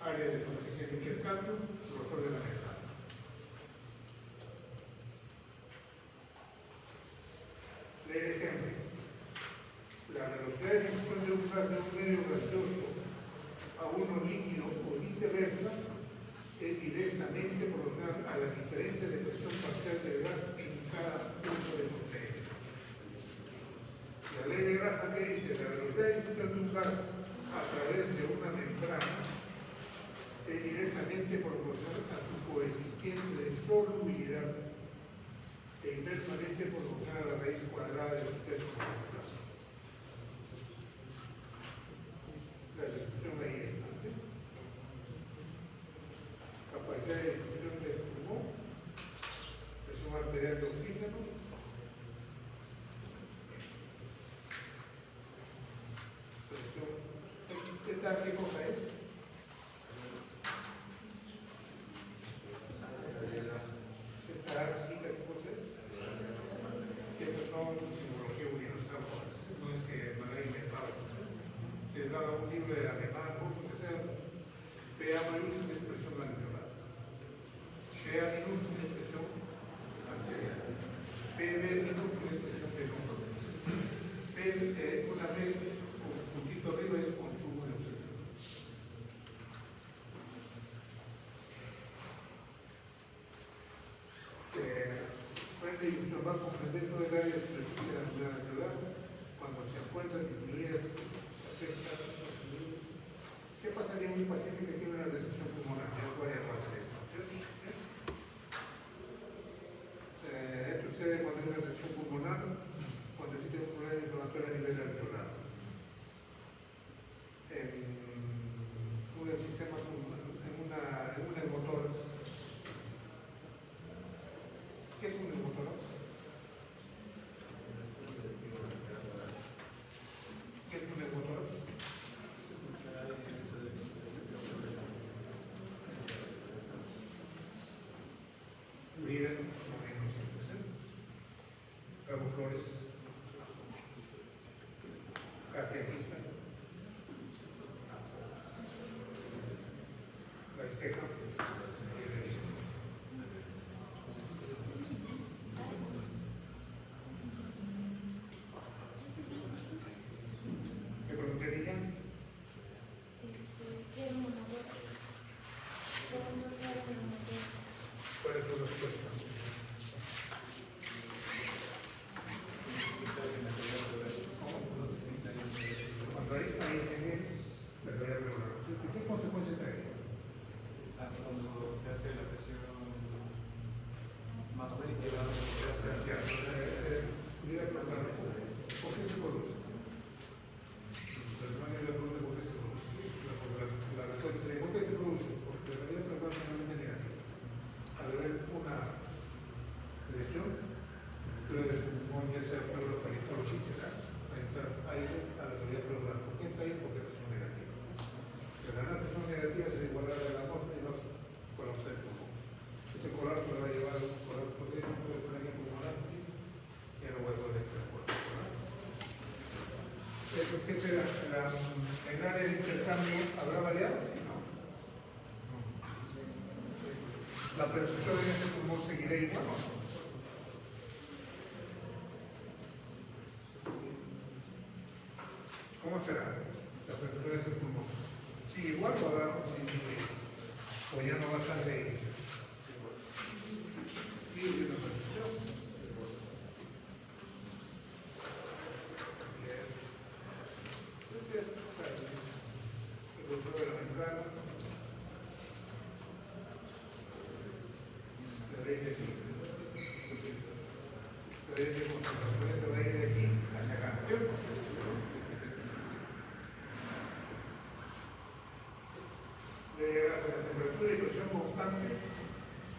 área de superficie de intercambio, grosor de la membrana. Ley de Henry. La velocidad de difusión de un gas de un medio gaseoso a uno líquido o viceversa es directamente proporcional a la diferencia de presión parcial del gas en cada punto de contenedor. La ley de Graham, ¿qué dice? La velocidad de difusión de un gas a través de una membrana es directamente proporcional a su coeficiente de solubilidad e inversamente proporciona la raíz cuadrada de un tercio molecular. La difusión ahí está, ¿sí? Capacidad de difusión del pulmón, presión arterial de oxígeno, presión. ¿Qué cosa es? Esta chiquita, ¿qué cosa es? Esas son simbología universal, no es que me la he inventado. Les va a dar un libro de alemán, curso que sea PA mayúscula expresión alveolar, PA minúscula expresión arterial, PB minúscula expresión venosa, una B con su puntito arriba es consumo de oxígeno. Frente de difusión va a comprender todo el área de superficie de la alveolar alveolar. Cuando se encuentran disminuidas, se afecta. ¿Qué pasaría en un paciente que tiene una recesión pulmonar? Ya os voy a hacer esto, ¿cierto? Esto sucede cuando hay una recesión pulmonar, cuando existe un problema inflamatorio a nivel alveolar. En un enfisema, en un neumotórax. ¿Qué es un neumotórax? ¿Qué es un neumotórax? Miren, no menos simples, Flores, catequismo, la seca, ¿qué preguntarían? ¿Cuál es su respuesta? Cuando hay ingeniero, le voy a preguntar, ¿qué consecuencias traería? Cuando se hace la presión más positiva, Pudiera preguntar, ¿por qué se produce? La semana le pregunta por qué se produce. La respuesta sería, ¿por qué se produce? Porque la realidad es totalmente negativa. Al haber una lesión, pero del pulmón, ya sea por paritología, será para entrar aire a la realidad pleural. ¿Por qué entra aire? Porque es presión negativa. Si la presión negativa se igualará a la norma y va a colapsar el pulmón. Ese colapso va a llevar a un colapso de pulmonar y ya no voy a poder entrar por el pulmonar. ¿Eso qué será? ¿En área de intercambio habrá variado? Sí, no. ¿La perfusión en ese pulmón seguirá igual o no? ¿Cómo será la perfusión de ese pulmón? ¿Sí igual o habrá disminuido? ¿O ya no va a salir ahí? Sí, yo no perfusión. Bien. Entonces, el uso de la membrana, la ley de aquí. La ley de concentración de la ley de aquí hacia acá. ¿Cierto? La temperatura y presión constante,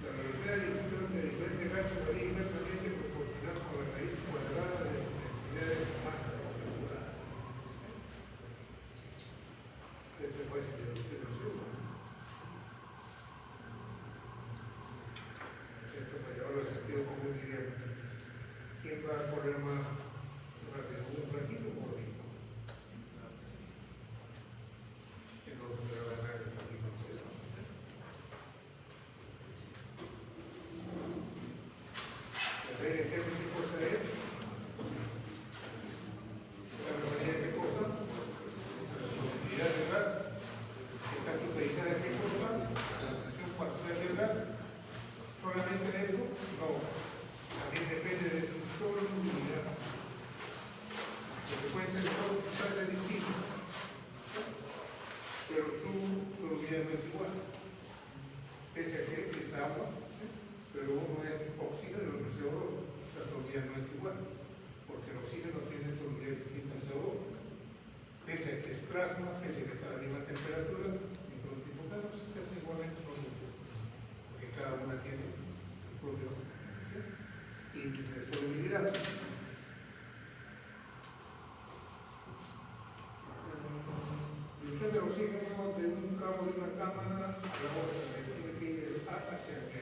la velocidad de difusión de diferentes gases varía inversamente proporcional con la raíz cuadrada de su densidad de su masa molecular. Esto es fácil de deducir, ¿no es cierto? Esto para llevarlo al sentido común diría, ¿quién va a correr más rápido? ¿Un flaquito o un gordito? ¿Quién no va a ganar el flaquito? ¿Qué cosa es? La probabilidad de qué cosa? La solubilidad del gas. Está supeditada a qué cosa? La presión parcial del gas. ¿Solamente de eso? No. También depende de su solubilidad. Porque pueden ser dos sustancias distintas, pero su solubilidad no es igual. Pese a que es agua, pero uno es oxígeno y el otro es CO2. la solubilidad no es igual, porque el oxígeno tiene solubilidad distinta al CO2. Pese a que es plasma, pese a que está a la misma temperatura, microtibucanos igualmente son solubles, porque cada una tiene su propio índice de solubilidad. Dirección del oxígeno de un cabo de una cámara a la otra, tiene que ir del A hacia el B.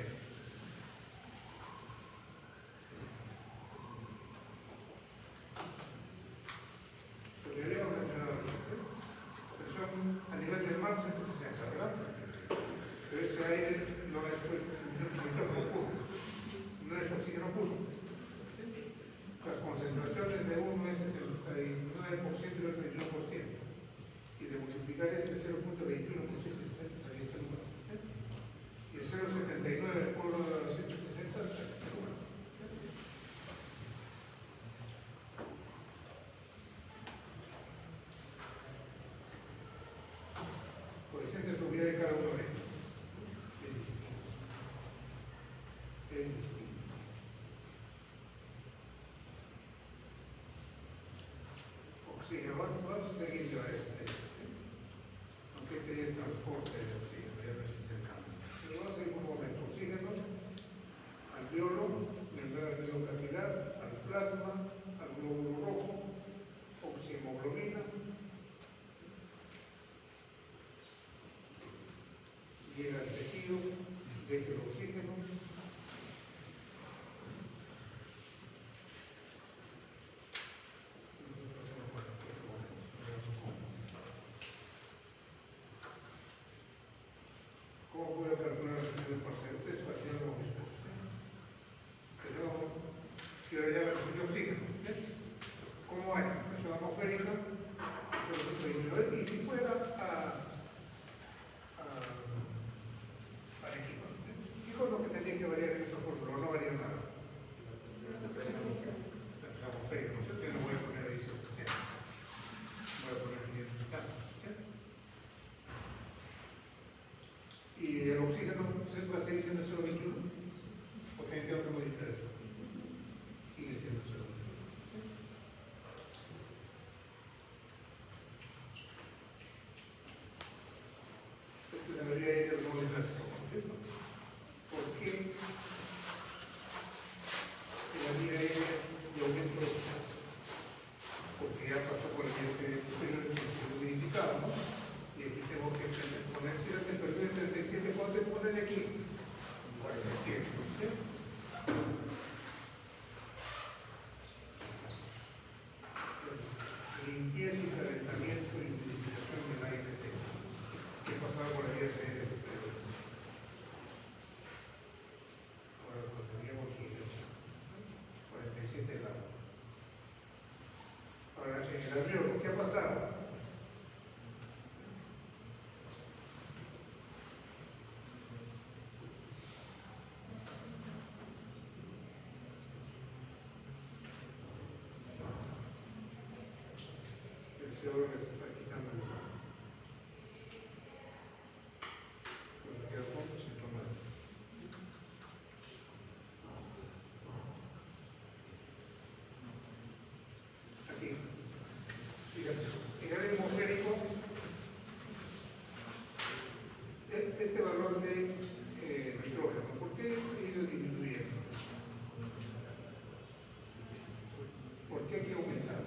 Lo que habíamos mencionado antes, presión a nivel del mar 760, ¿verdad? Pero ese aire no es nitrógeno puro, no es oxígeno puro. Las concentraciones de uno es 79% y el 31%. Y de multiplicar ese 0.21 por 760 salía este número. Y el 0.79 por 760 sale este número. Coeficiente de subida de cada uno de ellos. Es distinto. Es distinto. Oxígeno, vamos a seguir ya esta. Aunque este es transporte de oxígeno, ya no es intercambio. Pero vamos a seguir un momento. Oxígeno, alveolo, membrana alveolo-capilar, al plasma, al glóbulo rojo, oxihemoglobina, llega al tejido, deja el oxígeno, ¿cómo puedo calcular el nivel parcial? Ustedes hacían lo mismo. Pero quiero ya la presión de oxígeno. ¿Ves? ¿Cómo hay? Presión atmosférica, y si fuera al equipo. ¿Qué es lo que tendría que variar en esa fórmula? No varía nada. La presión atmosférica, ¿no es cierto? Yo no voy a poner ahí 160. Voy a poner 500 y tantos. Y el oxígeno va a seguir siendo 0.21, o tengo que modificar eso. Sigue siendo 0.21. Esto debería ir al modo clásico, ¿no? ¿Por qué la vía aérea de aumento de oxígeno? Porque ya pasó por el día superior que se lo verificaba, ¿no? Y aquí tengo que poner si la temperatura es 37, ¿cuánto es ponerle aquí? 47, ¿sí? Limpieza y calentamiento y utilización del aire seco. ¿Qué pasaba por las vías aéreas superiores? Ahora lo teníamos aquí, 47 grados. Ahora, en el avión, ¿qué ha pasado? Ahora les está quitando el lugar. Pues queda poco sin tomar. Aquí. Fíjate, en el aire atmosférico, este valor de nitrógeno, ¿por qué ha ido disminuyendo? ¿Por qué hay que aumentar?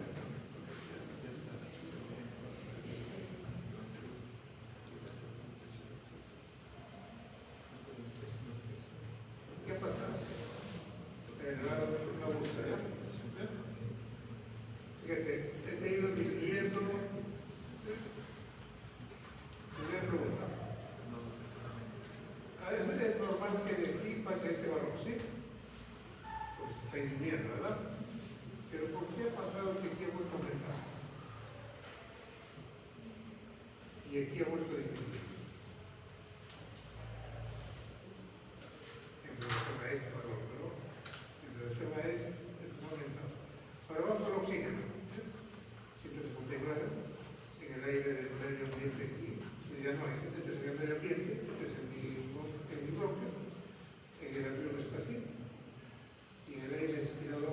¿Qué ha pasado? La búsqueda. Fíjate, este ha ido disminuyendo. Primera pregunta. Es normal que de aquí pase este valor, ¿sí? Porque se está disminuyendo, ¿verdad? Pero ¿por qué ha pasado que aquí ha vuelto a aumentar? Y aquí ha vuelto a disminuir. En relación a este valor, ¿no? En relación a este, ha aumentado. Ahora vamos al oxígeno. 159 en el aire del medio ambiente aquí. Ya no hay, esto es en el medio ambiente, esto es en mi bloque. En el avión está así. Y en el aire respirado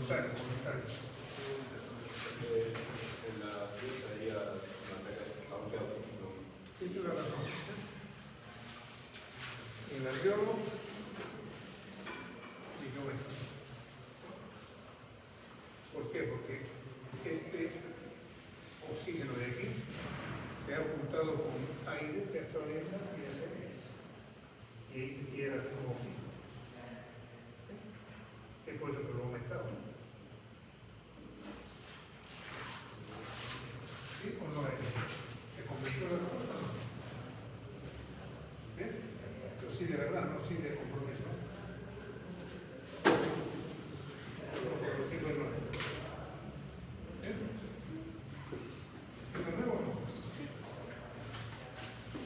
Voluntario, voluntario. En la fiesta estaría aunque oxígeno. Esa es la razón. En el alveolo, dije, bueno, ¿por qué? Porque este oxígeno de aquí se ha juntado con aire que ha estado dentro y era como oxígeno. Es por eso que lo ha aumentado. ¿Sí o no es? ¿Te convenció la cosa? ¿Bien? Pero sí de verdad, no sí de compromiso. Pero por lo que no es. ¿Bien? ¿De nuevo no?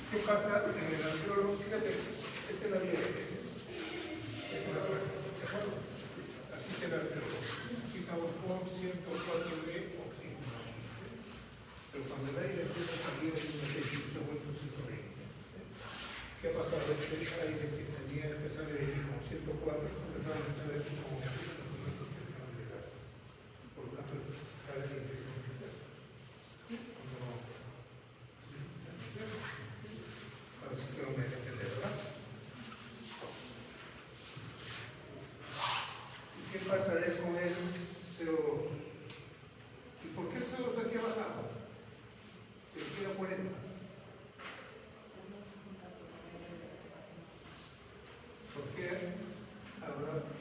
¿Qué pasa en el alveolo? Fíjate, esta es la vía de ¿de acuerdo? Así queda el alveolo. Aquí estamos con 104 de oxígeno. Pero cuando el aire empieza a salir hay un efecto se vuelve 120. ¿Qué ha pasado? Este aire que tenía que sale de aquí con 104 empezaba a entrar aquí como de gas. Por lo tanto, sale de infección de gas. Así que no me entiende, ¿verdad? ¿Y qué pasará con el CO2? ¿Y por qué el CO2 aquí ha bajado? Que queda 40. ¿Por qué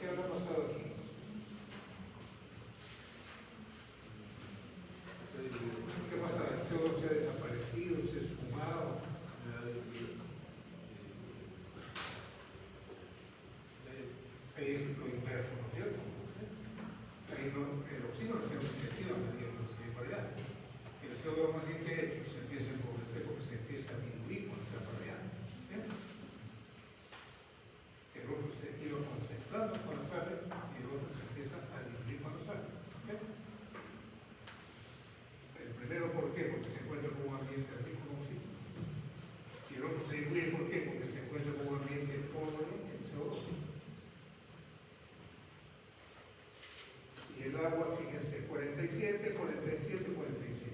habrá pasado aquí? ¿Qué pasa? El CO2 se ha desaparecido, se ha esfumado. Ahí es lo inverso, ¿no es cierto? Ahí no, el oxígeno se ha enriquecido a medida que se va para allá. El CO2 más bien que ha hecho se empieza a empobrecer porque se empieza a diluir cuando se va para allá. ¿Bien? El otro se iba concentrando cuando sale y el otro se empieza a diluir cuando sale. ¿Bien? El primero, ¿por qué? Porque se encuentra con un ambiente rico en oxígeno. Y el otro se diluye, ¿por qué? Porque se encuentra con un ambiente pobre en CO2. Y el agua, fíjense, 47, 47, 47.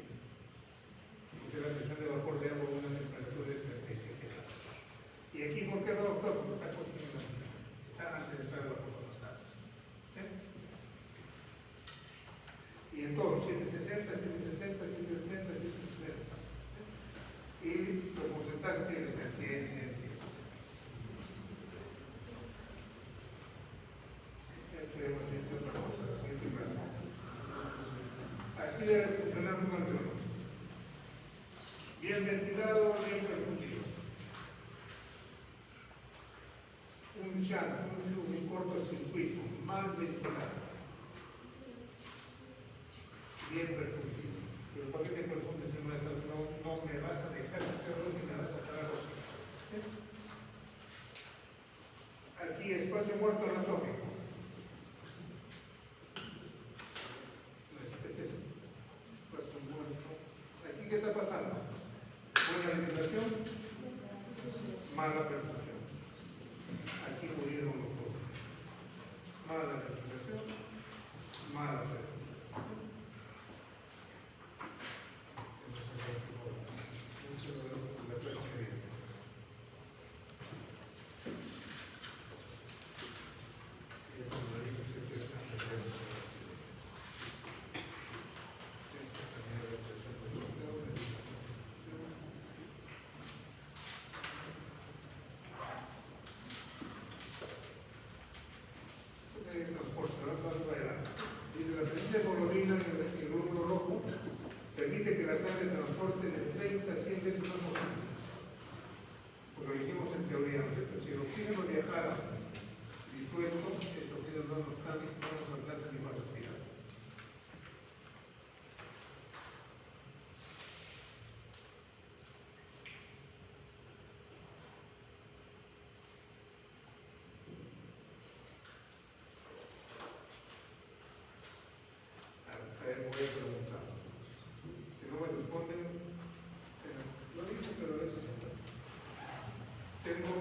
Porque la presión de vapor de agua a una temperatura de 37 grados. ¿Y aquí por qué no, doctor? Porque está continuamente. Está antes de entrar a las cosas basadas. Y en todo, 760, 760, 760, 760. Y los porcentajes tienen que ser 100, 100, 100. Podemos hacer otra cosa, la siguiente frase. Así debe funcionar un alveolo. Bien ventilado, bien perfundido. Un shunt, un cortocircuito, mal ventilado. Bien perfundido. Pero ¿por qué te perfundes si no me vas a dejar hacerlo ni me vas a sacar la cosa? Aquí, espacio muerto anatómico. ¿Qué está pasando? Buena ventilación, mala perfusión. Aquí murieron los dos. Mala ventilación, mala perfusión. Mucho de la próxima vida. Y el marido siempre está en la casa. Dice la presencia de hemoglobina en el glóbulo rojo permite que la sangre transporte de 30 a 100 veces más oxígeno. Porque lo dijimos en teoría, ¿no es cierto? Si el oxígeno viajara disuelto, ese oxígeno no nos alcanza ni para respirar. Voy a preguntar. Si no me responden, lo dicen, pero a veces tengo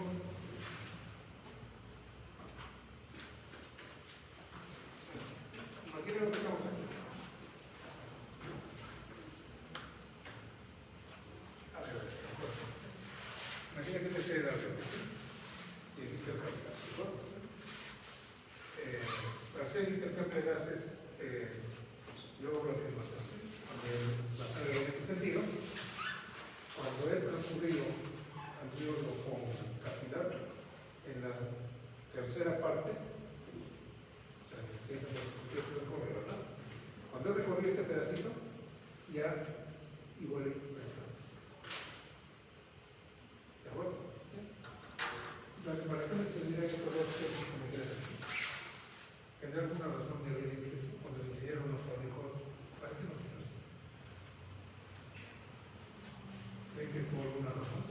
igual prestados. ¿De acuerdo? Entonces, ¿para qué me serviría estos dos términos que me quedan aquí? ¿Tendrá alguna razón de haber hecho eso cuando el ingeniero nos fabricó? ¿Para qué nos hizo así? ¿Creen que tuvo alguna razón?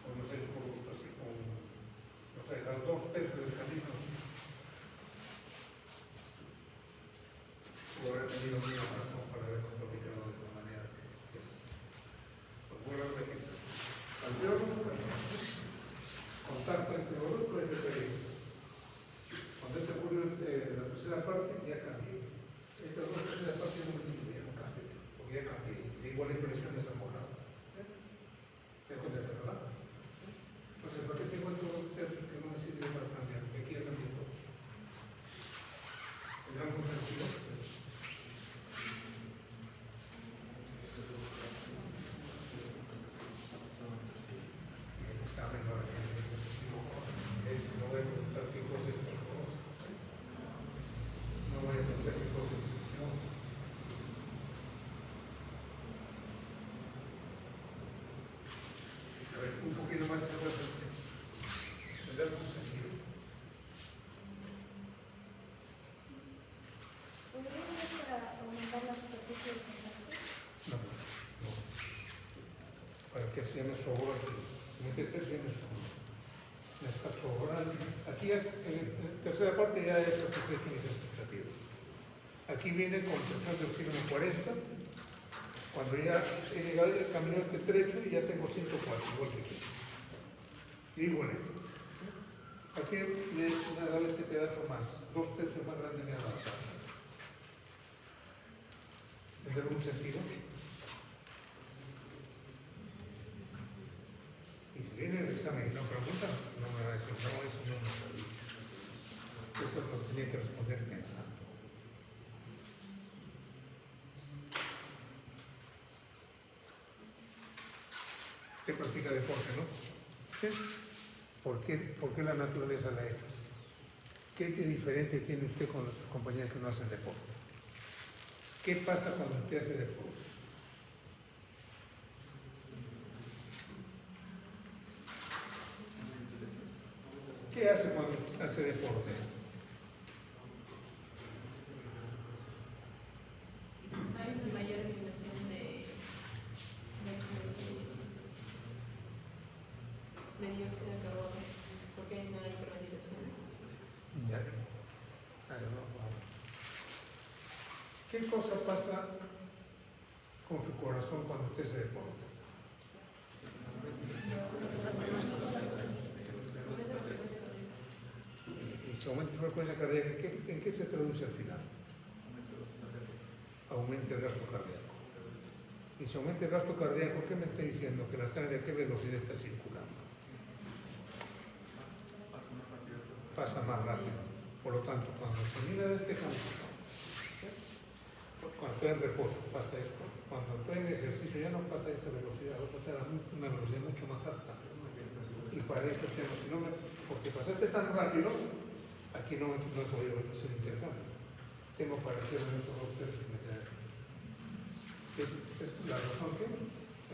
O nos ha hecho por gusto así con, no sé, dar 2/3 del camino? O habrá tenido alguna razón para habernos fabricado de esa manera que es así. Pues vuelvo a repetir. Alveolo, contacto entre los dos puede referir. Cuando este ocurrió en la tercera parte, ya cambié. Estas dos terceras partes no me sirven, ya no cambié, porque ya cambié. De igual impresiones a ambos lados. ¿Me entiendes, verdad? Entonces, ¿para qué tengo estos tercios que no me sirven para cambiar? Que aquí ya cambié todo. ¿Tendrá algún sentido? El examen no va a tener ese sentido. No voy a preguntar qué cosa es tal cosa. No voy a preguntar qué cosa es discusión. A ver, un poquito más de cosas. ¿Me da algún sentido? ¿Podría ser para aumentar la superficie del contacto? No, no. Para que así me sobró aquí. Mete tercio y me sobró. Me está sobrando. Aquí en la tercera parte ya es satisfecho mis expectativas. Aquí viene con sección de oxígeno 40. Cuando ya he llegado al camino de este trecho y ya tengo 104, igual que aquí. Y bueno, aquí me ha dado este pedazo más, 2/3 más grande me ha dado. ¿Tendrá algún sentido? Y si viene el examen y no pregunta, no me va a decir, no, eso no me sabía. Eso lo tenía que responder pensando. Usted practica deporte, ¿no? ¿Sí? ¿Por qué la naturaleza la ha hecho así? ¿Qué de diferente tiene usted con sus compañeros que no hacen deporte? ¿Qué pasa cuando usted hace deporte? ¿Qué hace cuando hace deporte? Hay una mayor eliminación de dióxido de carbono porque hay una hiperventilación. Ya. A ver, vamos. ¿Qué cosa pasa con su corazón cuando usted hace deporte? Y si aumenta la frecuencia cardíaca, ¿en qué se traduce al final? Aumenta el gasto cardíaco. Y si aumenta el gasto cardíaco, ¿qué me está diciendo? Que la sangre a qué velocidad está circulando. Pasa más rápido. Por lo tanto, cuando se mira de este campo, cuando estoy en reposo, pasa esto. Cuando estoy en ejercicio ya no pasa esa velocidad, va a pasar a una velocidad mucho más alta. Y para eso tengo, si no porque pasaste tan rápido, aquí no he podido hacer intercambio. Tengo para hacer estos 2/3 que me quedan aquí. Es la razón que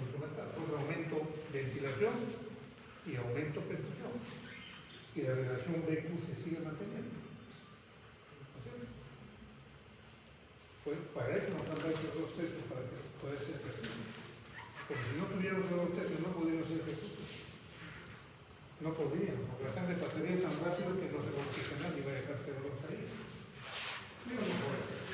implementar. Pues aumento ventilación y aumento percusión. Y la relación BQ se sigue manteniendo. Pues para eso nos han dado esos 2/3 para que pueda hacer ejercicio. Porque si no tuviéramos los 2/3 no podríamos hacer ejercicio. No podríamos, porque la sangre pasaría tan rápido que no se va a oxigenar y va a dejarse de los ahí. Digo, no puede.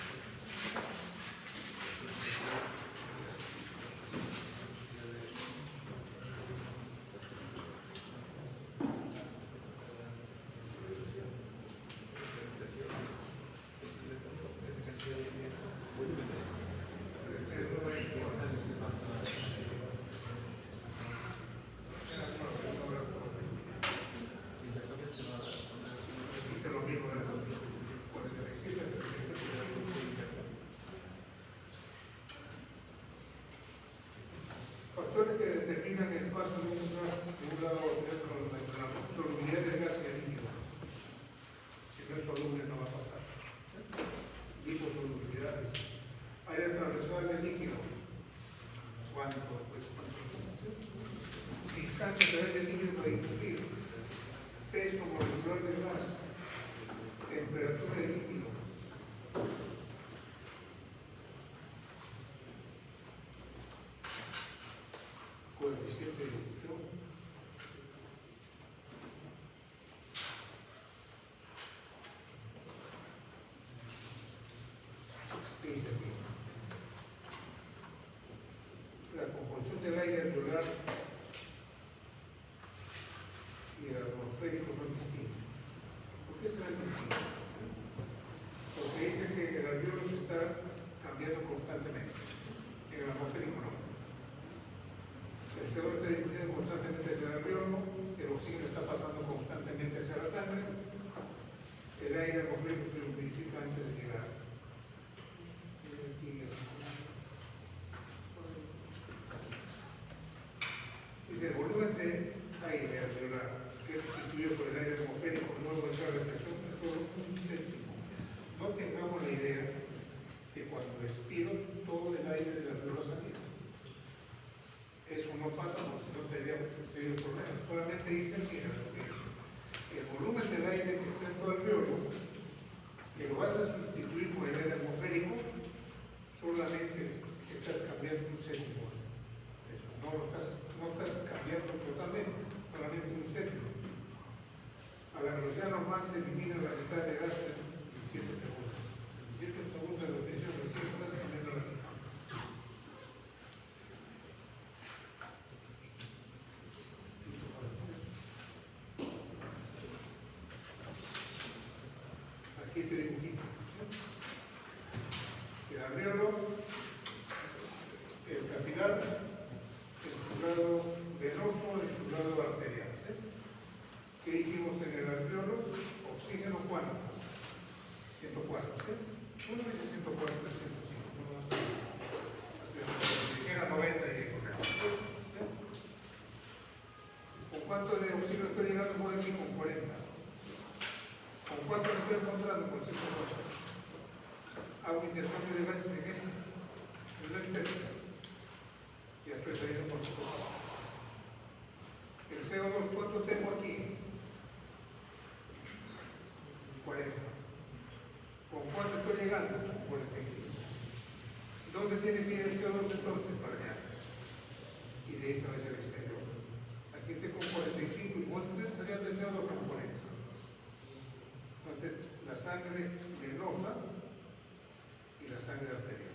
Y te lo mismo, 47, 37, transversal del líquido. ¿Cuánto? Pues, distancia a través del líquido para discutir. Peso molecular del gas. Temperatura del líquido. Coeficiente de difusión. ¿Qué dice aquí? La composición del aire alveolar y el atmosférico son distintos. ¿Por qué serán distintos? Porque dice que el alveolo se está cambiando constantemente. En el atmosférico no. El CO2 está disminuyendo constantemente hacia el alveolo, el oxígeno está pasando constantemente hacia la sangre, el aire atmosférico se humidifica antes de llegar. Dice, el volumen de aire alveolar que es sustituido por el aire atmosférico nuevo de cada respiración es solo 1/7. No tengamos la idea que cuando expiro todo el aire del alveolo ha salido. Eso no pasa porque si no tendría serios problemas. Solamente dice, mira, lo que dice. El volumen del aire que está en tu alveolo, que lo vas a sustituir por el aire atmosférico, solamente estás cambiando 1/7. Eso, no estás cambiando totalmente, solamente 1/7. A la velocidad normal se elimina la mitad de gas en 17 segundos. En 17 segundos de definición recién estás cambiando la mitad. Aquí te dibujito. El alveolo, el capilar, el subrado venoso, el subrado arterial. ¿Sí? ¿Qué dijimos en el alveolo? Oxígeno, ¿cuánto? 104, ¿sí? Uno dice 104, 305. No vamos a hacer, si llega a 90 y correcto. ¿Sí? ¿Con cuánto de oxígeno estoy llegando por aquí? Con 40. ¿Con cuánto me estoy encontrando? Con 104. Hago un intercambio de gases en esto. En el tercio. Ya estoy saliendo por 104. El CO2, ¿cuánto tengo aquí? 40. ¿Con cuánto estoy llegando? Con 45. ¿Dónde tiene que ir el CO2 entonces? Para allá. Y de ahí se va hacia el exterior. Aquí estoy con 45 y cuánto sería el CO2 con 40. Entonces, la sangre venosa y la sangre arterial.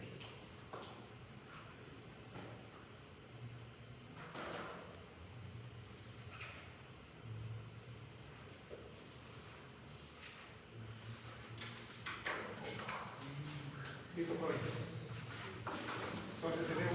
Listo, jóvenes. Entonces tenemos